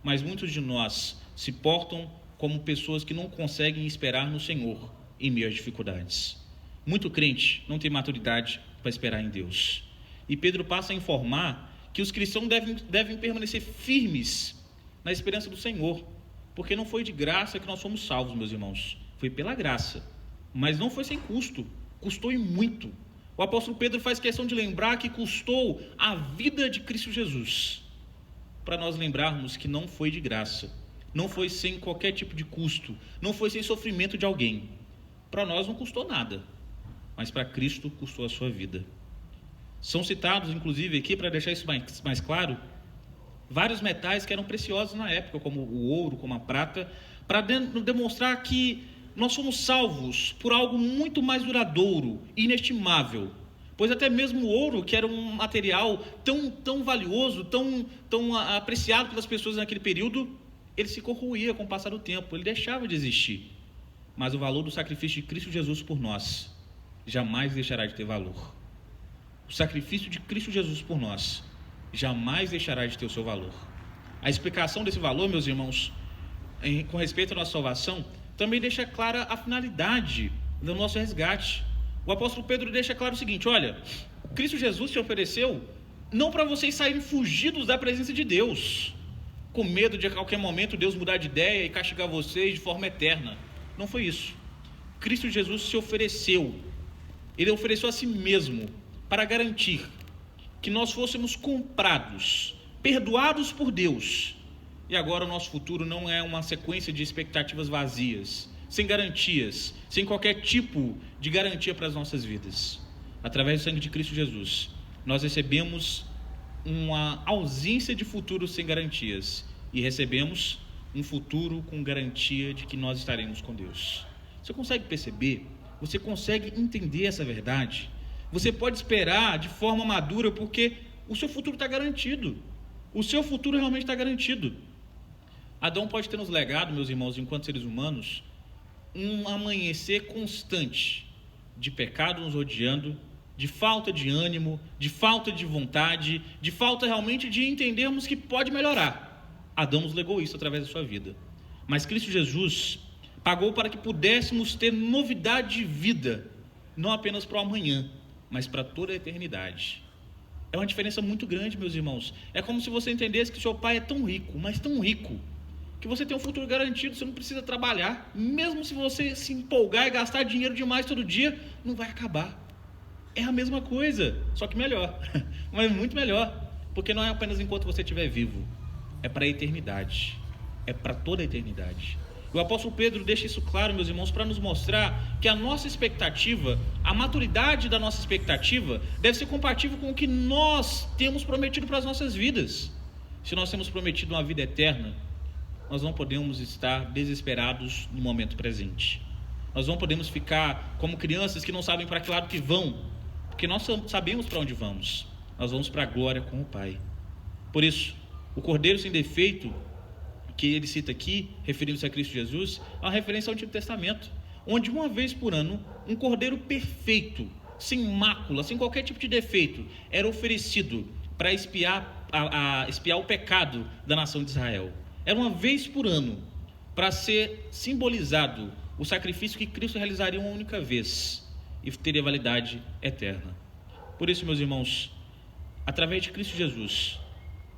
Mas muitos de nós se portam como pessoas que não conseguem esperar no Senhor em meio às dificuldades. Muito crente não tem maturidade para esperar em Deus. E Pedro passa a informar que os cristãos devem permanecer firmes na esperança do Senhor, porque não foi de graça que nós fomos salvos, meus irmãos. Foi pela graça, mas não foi sem custo, custou e muito. O apóstolo Pedro faz questão de lembrar que custou a vida de Cristo Jesus, para nós lembrarmos que não foi de graça, não foi sem qualquer tipo de custo, não foi sem sofrimento de alguém. Para nós não custou nada, mas para Cristo custou a sua vida. São citados, inclusive, aqui, para deixar isso mais claro, vários metais que eram preciosos na época, como o ouro, como a prata, para demonstrar que nós somos salvos por algo muito mais duradouro e inestimável. Pois até mesmo o ouro, que era um material tão valioso, tão apreciado pelas pessoas naquele período, ele se corroía com o passar do tempo, ele deixava de existir. Mas o valor do sacrifício de Cristo Jesus por nós jamais deixará de ter valor. O sacrifício de Cristo Jesus por nós jamais deixará de ter o seu valor. A explicação desse valor, meus irmãos, com respeito à nossa salvação, também deixa clara a finalidade do nosso resgate. O apóstolo Pedro deixa claro o seguinte: olha, Cristo Jesus se ofereceu não para vocês saírem fugidos da presença de Deus, com medo de a qualquer momento Deus mudar de ideia e castigar vocês de forma eterna. Não foi isso. Cristo Jesus se ofereceu, ele ofereceu a si mesmo para garantir que nós fôssemos comprados, perdoados por Deus. E agora o nosso futuro não é uma sequência de expectativas vazias, sem garantias, sem qualquer tipo de garantia para as nossas vidas. Através do sangue de Cristo Jesus, nós recebemos uma ausência de futuro sem garantias e recebemos um futuro com garantia de que nós estaremos com Deus. Você consegue perceber? Você consegue entender essa verdade? Você pode esperar de forma madura, porque o seu futuro está garantido. O seu futuro realmente está garantido. Adão pode ter nos legado, meus irmãos, enquanto seres humanos, um amanhecer constante de pecado nos rodeando, de falta de ânimo, de falta de vontade, de falta realmente de entendermos que pode melhorar. Adão nos legou isso através da sua vida. Mas Cristo Jesus pagou para que pudéssemos ter novidade de vida, não apenas para o amanhã, mas para toda a eternidade. É uma diferença muito grande, meus irmãos. É como se você entendesse que seu pai é tão rico, mas tão rico, que você tem um futuro garantido, você não precisa trabalhar. Mesmo se você se empolgar e gastar dinheiro demais todo dia, não vai acabar. É a mesma coisa, só que melhor, mas muito melhor, porque não é apenas enquanto você estiver vivo, é para a eternidade, é para toda a eternidade. O apóstolo Pedro deixa isso claro, meus irmãos, para nos mostrar que a nossa expectativa, a maturidade da nossa expectativa, deve ser compatível com o que nós temos prometido para as nossas vidas. Se nós temos prometido uma vida eterna, nós não podemos estar desesperados no momento presente. Nós não podemos ficar como crianças que não sabem para que lado que vão, porque nós sabemos para onde vamos. Nós vamos para a glória com o Pai. Por isso, o Cordeiro sem defeito, que ele cita aqui, referindo-se a Cristo Jesus, é uma referência ao Antigo Testamento, onde uma vez por ano, um cordeiro perfeito, sem mácula, sem qualquer tipo de defeito, era oferecido para expiar o pecado da nação de Israel. Era uma vez por ano, para ser simbolizado o sacrifício que Cristo realizaria uma única vez e teria validade eterna. Por isso, meus irmãos, através de Cristo Jesus,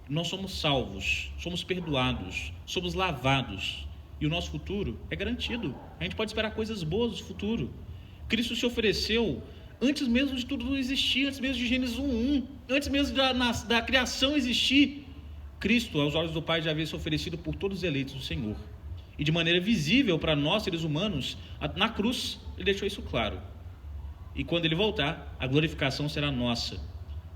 nós somos salvos, somos perdoados, somos lavados e o nosso futuro é garantido. A gente pode esperar coisas boas do futuro. Cristo se ofereceu antes mesmo de tudo existir, antes mesmo de Gênesis 1:1, antes mesmo da criação existir. Cristo, aos olhos do Pai, já havia se oferecido por todos os eleitos do Senhor. E de maneira visível para nós, seres humanos, na cruz, ele deixou isso claro. E quando ele voltar, a glorificação será nossa.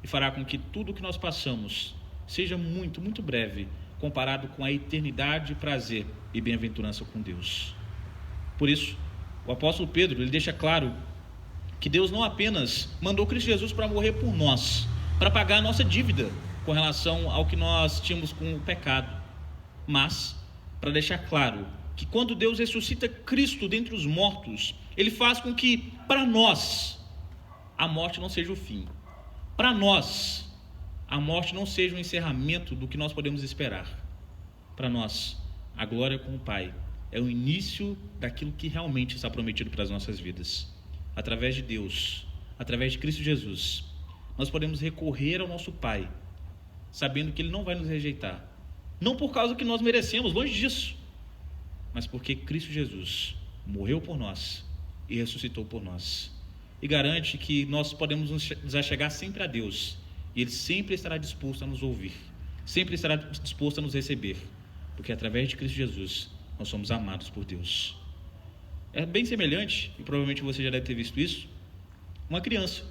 e fará com que tudo o que nós passamos seja muito, muito breve, comparado com a eternidade, prazer e bem-aventurança com Deus. Por isso, o apóstolo Pedro, ele deixa claro que Deus não apenas mandou Cristo Jesus para morrer por nós, para pagar a nossa dívida com relação ao que nós tínhamos com o pecado, mas para deixar claro que quando Deus ressuscita Cristo dentre os mortos, Ele faz com que, para nós, a morte não seja o fim. Para nós, a morte não seja o encerramento do que nós podemos esperar. Para nós, a glória com o Pai é o início daquilo que realmente está prometido para as nossas vidas. Através de Deus, através de Cristo Jesus, nós podemos recorrer ao nosso Pai, sabendo que Ele não vai nos rejeitar. Não por causa que nós merecemos, longe disso, mas porque Cristo Jesus morreu por nós e ressuscitou por nós. E garante que nós podemos nos achegar sempre a Deus, e Ele sempre estará disposto a nos ouvir, sempre estará disposto a nos receber, porque através de Cristo Jesus nós somos amados por Deus. É bem semelhante, e provavelmente você já deve ter visto isso, uma criança.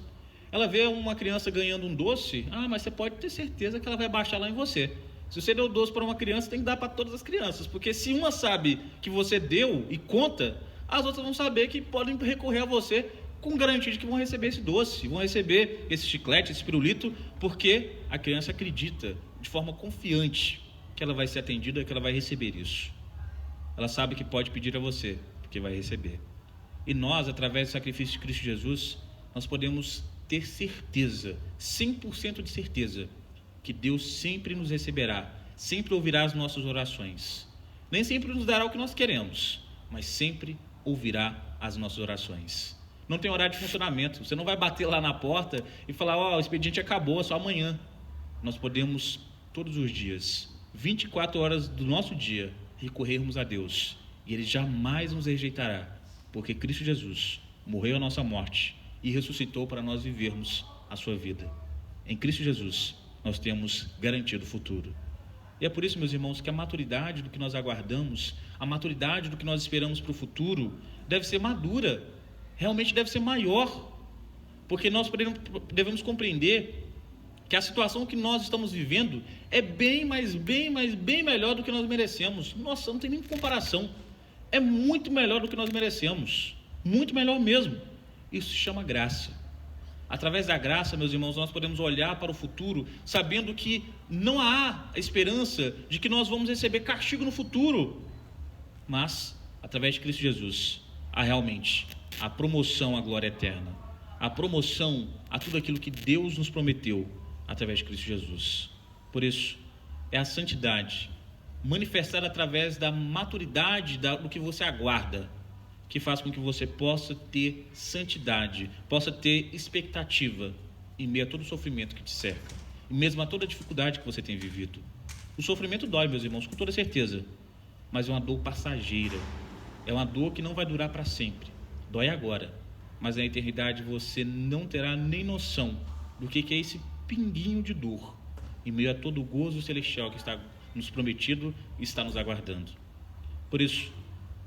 Ela vê uma criança ganhando um doce, mas você pode ter certeza que ela vai baixar lá em você. Se você deu doce para uma criança, tem que dar para todas as crianças, porque se uma sabe que você deu e conta, as outras vão saber que podem recorrer a você com garantia de que vão receber esse doce, vão receber esse chiclete, esse pirulito, porque a criança acredita de forma confiante que ela vai ser atendida, que ela vai receber isso. Ela sabe que pode pedir a você, porque vai receber. E nós, através do sacrifício de Cristo Jesus, nós podemos ter certeza, 100% de certeza, que Deus sempre nos receberá, sempre ouvirá as nossas orações. Nem sempre nos dará o que nós queremos, mas sempre ouvirá as nossas orações. Não tem horário de funcionamento, você não vai bater lá na porta e falar, o expediente acabou, é só amanhã. Nós podemos, todos os dias, 24 horas do nosso dia, recorrermos a Deus, e Ele jamais nos rejeitará, porque Cristo Jesus morreu a nossa morte e ressuscitou para nós vivermos a sua vida. Em Cristo Jesus, nós temos garantido o futuro. E é por isso, meus irmãos, que a maturidade do que nós aguardamos, a maturidade do que nós esperamos para o futuro, deve ser madura, realmente deve ser maior, porque nós devemos compreender que a situação que nós estamos vivendo é bem melhor do que nós merecemos. Nossa, não tem nem comparação. É muito melhor do que nós merecemos, muito melhor mesmo. Isso se chama graça. Através da graça, meus irmãos, nós podemos olhar para o futuro sabendo que não há esperança de que nós vamos receber castigo no futuro, mas através de Cristo Jesus há realmente a promoção à glória eterna, a promoção a tudo aquilo que Deus nos prometeu através de Cristo Jesus. Por isso, é a santidade manifestada através da maturidade do que você aguarda, que faz com que você possa ter santidade, possa ter expectativa em meio a todo o sofrimento que te cerca, e mesmo a toda a dificuldade que você tem vivido. O sofrimento dói, meus irmãos, com toda certeza, mas é uma dor passageira, é uma dor que não vai durar para sempre. Dói agora, mas na eternidade você não terá nem noção do que é esse pinguinho de dor, em meio a todo o gozo celestial que está nos prometido e está nos aguardando. Por isso,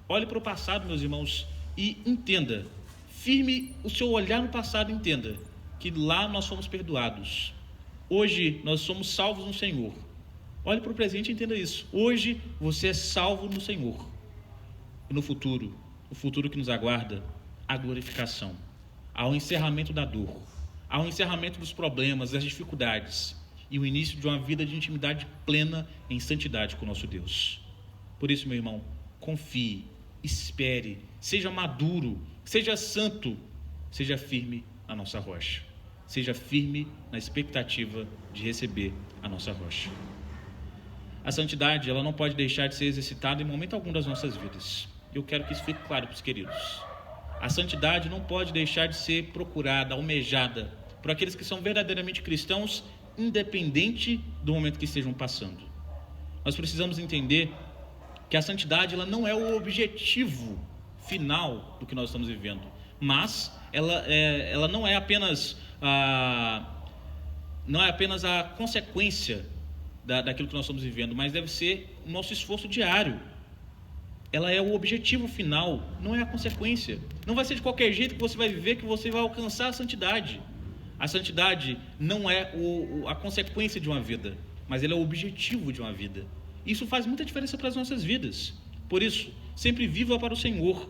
olhe para o passado, meus irmãos, e entenda, firme o seu olhar no passado, entenda que lá nós fomos perdoados. Hoje nós somos salvos no Senhor. Olhe para o presente e entenda isso. Hoje você é salvo no Senhor. E no futuro, o futuro que nos aguarda, a glorificação, ao encerramento da dor, ao encerramento dos problemas, das dificuldades e o início de uma vida de intimidade plena em santidade com o nosso Deus. Por isso, meu irmão, confie, espere, seja maduro, seja santo, seja firme na nossa rocha, seja firme na expectativa de receber a nossa rocha. A santidade, ela não pode deixar de ser exercitada em momento algum das nossas vidas. Eu quero que isso fique claro para os queridos. A santidade não pode deixar de ser procurada, almejada por aqueles que são verdadeiramente cristãos, independente do momento que estejam passando. Nós precisamos entender que a santidade, ela não é o objetivo final do que nós estamos vivendo, mas ela não é apenas a consequência daquilo que nós estamos vivendo, mas deve ser o nosso esforço diário. Ela é o objetivo final, não é a consequência. Não vai ser de qualquer jeito que você vai viver que você vai alcançar a santidade. A santidade não é a consequência de uma vida, mas ela é o objetivo de uma vida. Isso faz muita diferença para as nossas vidas. Por isso, sempre viva para o Senhor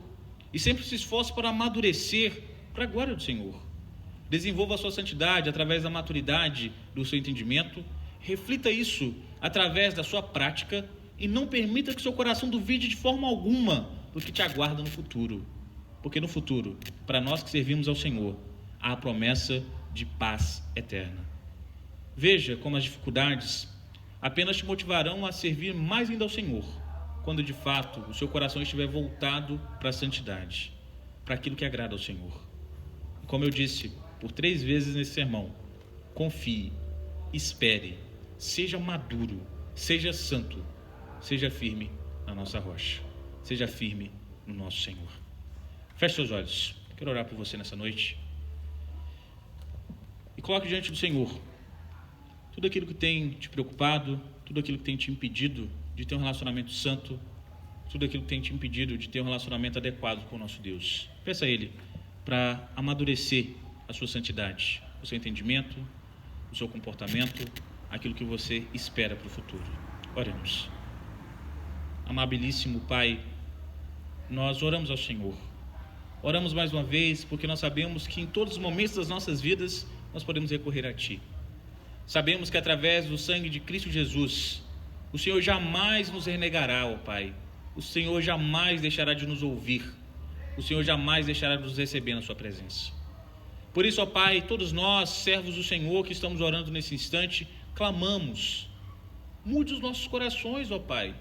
e sempre se esforce para amadurecer para a glória do Senhor. Desenvolva a sua santidade através da maturidade do seu entendimento, reflita isso através da sua prática e não permita que seu coração duvide de forma alguma do que te aguarda no futuro. Porque no futuro, para nós que servimos ao Senhor, há a promessa de paz eterna. Veja como as dificuldades apenas te motivarão a servir mais ainda ao Senhor, quando de fato o seu coração estiver voltado para a santidade, para aquilo que agrada ao Senhor. E como eu disse por 3 vezes nesse sermão, confie, espere, seja maduro, seja santo, seja firme na nossa rocha, seja firme no nosso Senhor. Feche seus olhos, quero orar por você nessa noite. E coloque diante do Senhor tudo aquilo que tem te preocupado, tudo aquilo que tem te impedido de ter um relacionamento santo, tudo aquilo que tem te impedido de ter um relacionamento adequado com o nosso Deus. Peça a Ele para amadurecer a sua santidade, o seu entendimento, o seu comportamento, aquilo que você espera para o futuro. Oremos. Amabilíssimo Pai, nós oramos ao Senhor. Oramos mais uma vez porque nós sabemos que em todos os momentos das nossas vidas nós podemos recorrer a Ti. Sabemos que através do sangue de Cristo Jesus, o Senhor jamais nos renegará, ó Pai. O Senhor jamais deixará de nos ouvir. O Senhor jamais deixará de nos receber na Sua presença. Por isso, ó Pai, todos nós, servos do Senhor que estamos orando nesse instante, clamamos. Mude os nossos corações, ó Pai.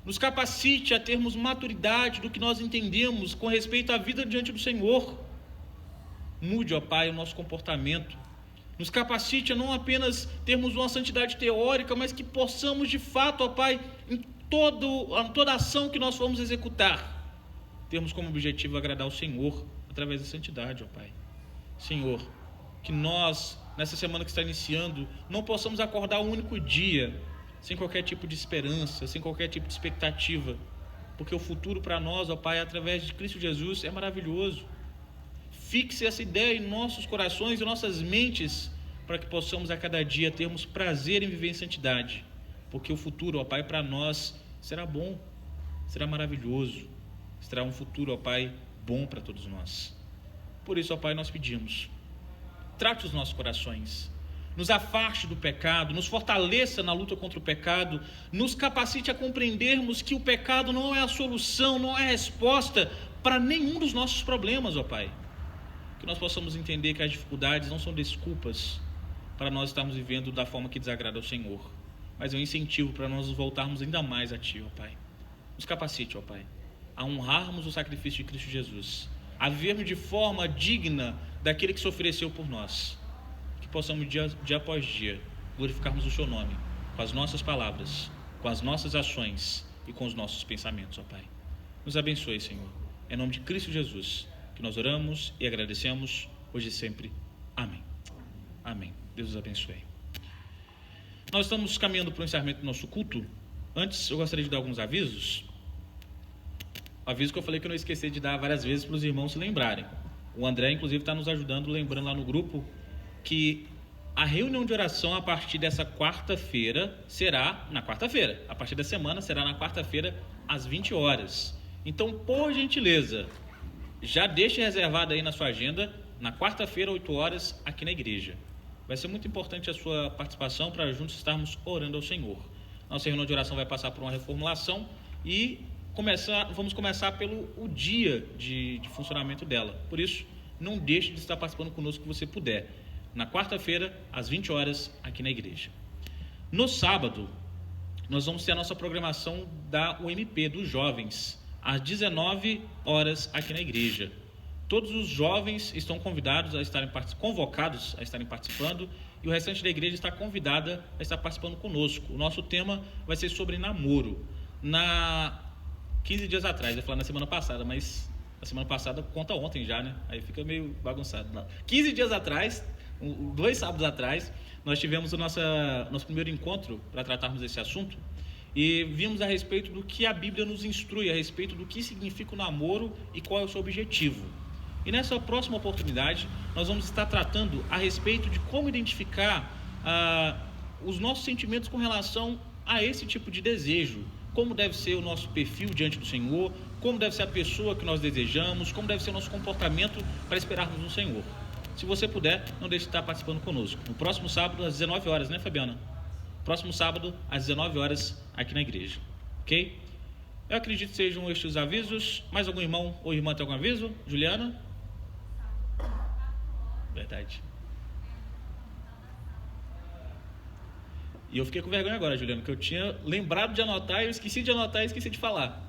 Nos capacite a termos maturidade do que nós entendemos com respeito à vida diante do Senhor. Mude, ó Pai, o nosso comportamento. Nos capacite a não apenas termos uma santidade teórica, mas que possamos de fato, ó Pai, em toda ação que nós formos executar, termos como objetivo agradar ao Senhor através da santidade, ó Pai. Senhor, que nós, nessa semana que está iniciando, não possamos acordar um único dia sem qualquer tipo de esperança, sem qualquer tipo de expectativa, porque o futuro para nós, ó Pai, através de Cristo Jesus, é maravilhoso. Fixe essa ideia em nossos corações e nossas mentes, para que possamos a cada dia termos prazer em viver em santidade, porque o futuro, ó Pai, para nós será bom, será maravilhoso, será um futuro, ó Pai, bom para todos nós. Por isso, ó Pai, nós pedimos, trate os nossos corações, nos afaste do pecado, nos fortaleça na luta contra o pecado, nos capacite a compreendermos que o pecado não é a solução, não é a resposta para nenhum dos nossos problemas, ó Pai. Que nós possamos entender que as dificuldades não são desculpas para nós estarmos vivendo da forma que desagrada ao Senhor, mas é um incentivo para nós nos voltarmos ainda mais a Ti, ó Pai. Nos capacite, ó Pai, a honrarmos o sacrifício de Cristo Jesus, a vivermos de forma digna daquele que se ofereceu por nós, que possamos dia após dia glorificarmos o Seu nome, com as nossas palavras, com as nossas ações e com os nossos pensamentos, ó Pai. Nos abençoe, Senhor, em nome de Cristo Jesus, que nós oramos e agradecemos hoje e sempre. Amém. Amém. Deus os abençoe. Nós estamos caminhando para o encerramento do nosso culto. Antes, eu gostaria de dar alguns avisos. O aviso que eu falei que eu não esqueci de dar várias vezes para os irmãos se lembrarem. O André, inclusive, está nos ajudando, lembrando lá no grupo, que a reunião de oração a partir dessa quarta-feira será na quarta-feira. A partir da semana será na quarta-feira, às 20 horas. Então, por gentileza, já deixe reservado aí na sua agenda, na quarta-feira, 8 horas, aqui na igreja. Vai ser muito importante a sua participação para juntos estarmos orando ao Senhor. Nossa reunião de oração vai passar por uma reformulação e vamos começar pelo dia de funcionamento dela. Por isso, não deixe de estar participando conosco que você puder. Na quarta-feira, às 20 horas, aqui na igreja. No sábado, nós vamos ter a nossa programação da UMP, dos jovens, às 19 horas aqui na igreja. Todos os jovens estão convocados a estarem participando e o restante da igreja está convidada a estar participando conosco. O nosso tema vai ser sobre namoro. 15 dias atrás, eu ia falar na semana passada, mas a semana passada conta ontem já, né? Aí fica meio bagunçado. 15 dias atrás, 2 sábados atrás, nós tivemos o nosso primeiro encontro para tratarmos desse assunto. E vimos a respeito do que a Bíblia nos instrui, a respeito do que significa o namoro e qual é o seu objetivo. E nessa próxima oportunidade, nós vamos estar tratando a respeito de como identificar os nossos sentimentos com relação a esse tipo de desejo. Como deve ser o nosso perfil diante do Senhor, como deve ser a pessoa que nós desejamos, como deve ser o nosso comportamento para esperarmos no Senhor. Se você puder, não deixe de estar participando conosco. No próximo sábado, às 19 horas, né, Fabiana? Próximo sábado, às 19 horas, aqui na igreja. Ok? Eu acredito que sejam estes os avisos. Mais algum irmão ou irmã tem algum aviso? Juliana? Verdade. E eu fiquei com vergonha agora, Juliana, que eu tinha lembrado de anotar e eu esqueci de anotar e esqueci de falar.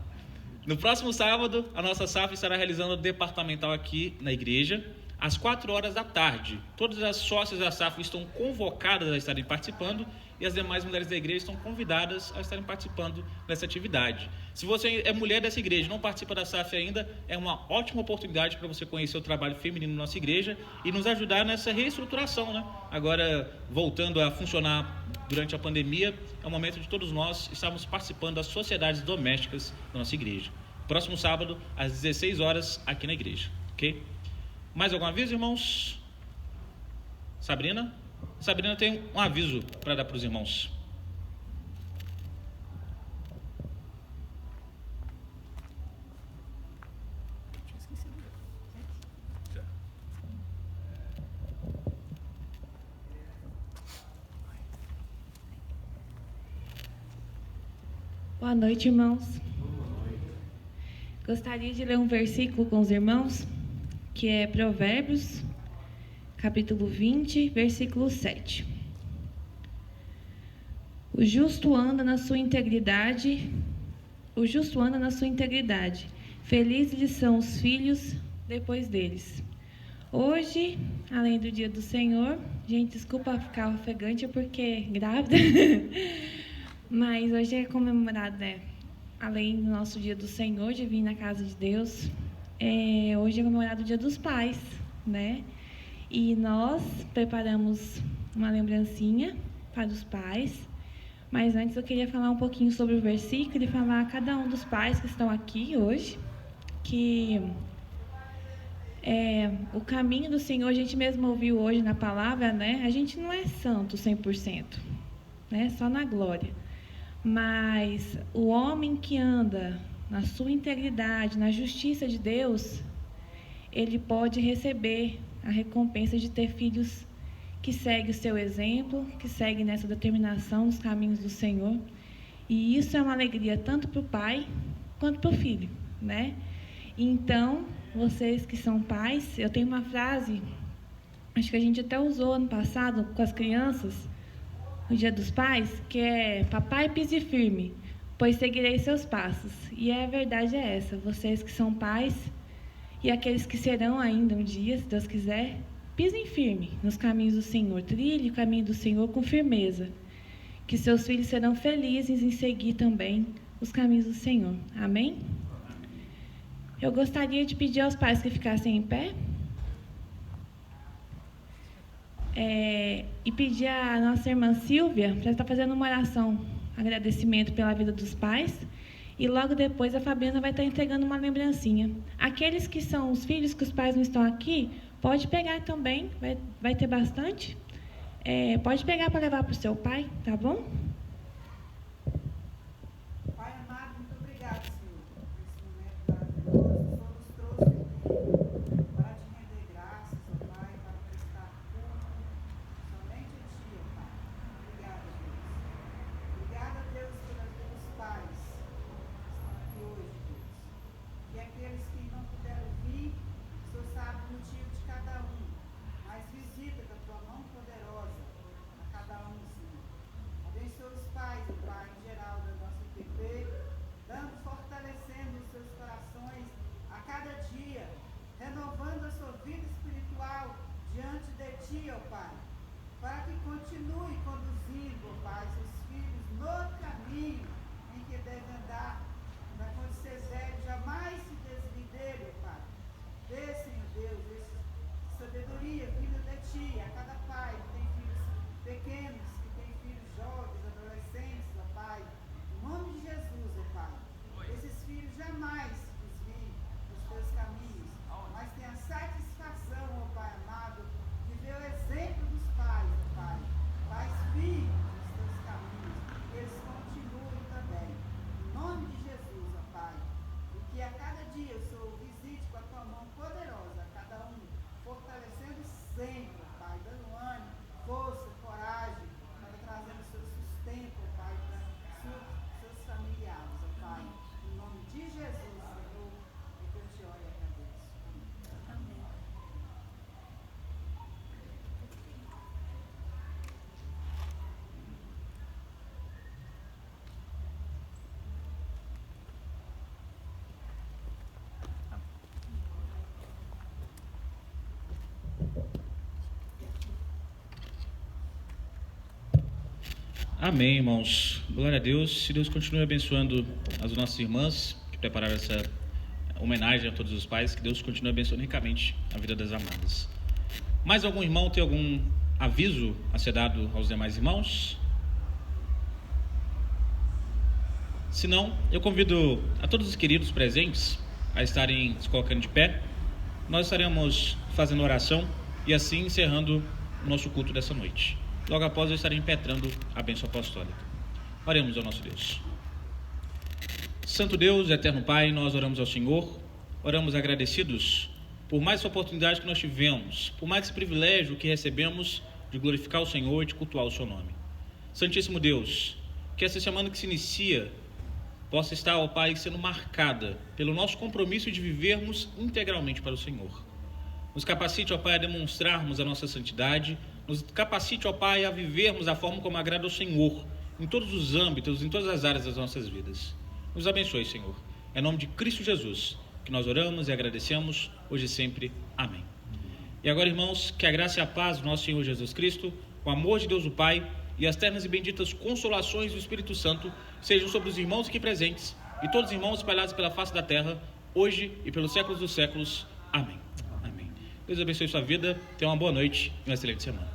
No próximo sábado, a nossa SAF estará realizando o departamental aqui na igreja, às 4 horas da tarde. Todas as sócias da SAF estão convocadas a estarem participando e as demais mulheres da igreja estão convidadas a estarem participando dessa atividade. Se você é mulher dessa igreja e não participa da SAF ainda, é uma ótima oportunidade para você conhecer o trabalho feminino na nossa igreja e nos ajudar nessa reestruturação, né? Agora, voltando a funcionar durante a pandemia, é o momento de todos nós estarmos participando das sociedades domésticas da nossa igreja. Próximo sábado, às 16 horas, aqui na igreja, ok? Mais algum aviso, irmãos? Sabrina? Sabrina tem um aviso para dar para os irmãos. Boa noite, irmãos. Gostaria de ler um versículo com os irmãos, que é Provérbios, capítulo 20, versículo 7. O justo anda na sua integridade, felizes são os filhos depois deles. Hoje, além do dia do Senhor, gente, desculpa ficar ofegante porque grávida, mas hoje é comemorado, né? Além do nosso dia do Senhor, de vir na casa de Deus, hoje é comemorado o dia dos pais, né? E nós preparamos uma lembrancinha para os pais, mas antes eu queria falar um pouquinho sobre o versículo e falar a cada um dos pais que estão aqui hoje, que o caminho do Senhor, a gente mesmo ouviu hoje na palavra, né? A gente não é santo 100%, né? Só na glória. Mas o homem que anda na sua integridade, na justiça de Deus, ele pode receber a recompensa de ter filhos que seguem o seu exemplo, que seguem nessa determinação dos caminhos do Senhor. E isso é uma alegria tanto para o pai quanto para o filho, né? Então, vocês que são pais, eu tenho uma frase, acho que a gente até usou ano passado com as crianças, no Dia dos Pais, que é: papai, pise firme, pois seguirei seus passos. E a verdade é essa: vocês que são pais e aqueles que serão ainda um dia, se Deus quiser, pisem firme nos caminhos do Senhor, trilhe o caminho do Senhor com firmeza, que seus filhos serão felizes em seguir também os caminhos do Senhor. Amém? Eu gostaria de pedir aos pais que ficassem em pé. E pedir à nossa irmã Silvia para estar fazendo uma oração, agradecimento pela vida dos pais, e logo depois a Fabiana vai estar entregando uma lembrancinha. Aqueles que são os filhos que os pais não estão aqui, pode pegar também, vai ter bastante. Pode pegar para levar para o seu pai, tá bom? Pai amado, muito obrigado, Senhor, por esse momento maravilhoso. O Senhor nos trouxe aqui para te render graças, ó Pai, para prestar culto somente a Ti, ó Pai. Obrigada, Deus. Obrigada, Deus, pelos pais que estão aqui hoje, Deus. E aqueles que não puderam vir, o Senhor sabe o motivo de cada um, mas visita com a Tua mão poderosa a cada um, Senhor. Abençoa os pais, ó Pai, em geral da nossa IPP, fortalecendo os seus corações a cada dia, renovando a sua vida espiritual diante de Ti, ó Pai, para que continue conduzindo, ó Pai, seus filhos no caminho em que devem andar, para quando ser velho jamais se desvie dele, ó Pai. Dê, Senhor Deus, sabedoria vinda de Ti a cada pai que tem filhos pequenos, que tem filhos jovens, adolescentes, ó Pai. Em nome de Jesus, ó Pai. Esses filhos jamais desviem dos Teus caminhos, mas tenham satisfação firmes nos teus caminhos, que eles continuem também. Em nome de Jesus, ó Pai, e que a cada dia o Senhor visite com a tua mão poderosa a cada um, fortalecendo sempre, ó Pai, dando ânimo, força, coragem, para trazer o seu sustento, ó Pai, para seus familiares, ó Pai. Em nome de Jesus, Senhor, é que eu te oro e agradeço. Amém. Amém, irmãos. Glória a Deus. Se Deus continue abençoando as nossas irmãs que prepararam essa homenagem a todos os pais, que Deus continue abençoando ricamente a vida das amadas. Mais algum irmão tem algum aviso a ser dado aos demais irmãos? Se não, eu convido a todos os queridos presentes a estarem se colocando de pé. Nós estaremos fazendo oração e assim encerrando o nosso culto dessa noite. Logo após eu estarei impetrando a bênção apostólica. Oremos ao nosso Deus. Santo Deus, eterno Pai, nós oramos ao Senhor, oramos agradecidos por mais essa oportunidade que nós tivemos, por mais esse privilégio que recebemos de glorificar o Senhor e de cultuar o seu nome. Santíssimo Deus, que essa semana que se inicia possa estar, ó Pai, sendo marcada pelo nosso compromisso de vivermos integralmente para o Senhor. Nos capacite, ó Pai, a demonstrarmos a nossa santidade, nos capacite, ó Pai, a vivermos da forma como agrada ao Senhor, em todos os âmbitos, em todas as áreas das nossas vidas. Nos abençoe, Senhor. É em nome de Cristo Jesus que nós oramos e agradecemos, hoje e sempre. Amém. E agora, irmãos, que a graça e a paz do nosso Senhor Jesus Cristo, o amor de Deus o Pai e as ternas e benditas consolações do Espírito Santo sejam sobre os irmãos aqui presentes e todos os irmãos espalhados pela face da terra, hoje e pelos séculos dos séculos. Amém. Amém. Deus abençoe sua vida, tenha uma boa noite e uma excelente semana.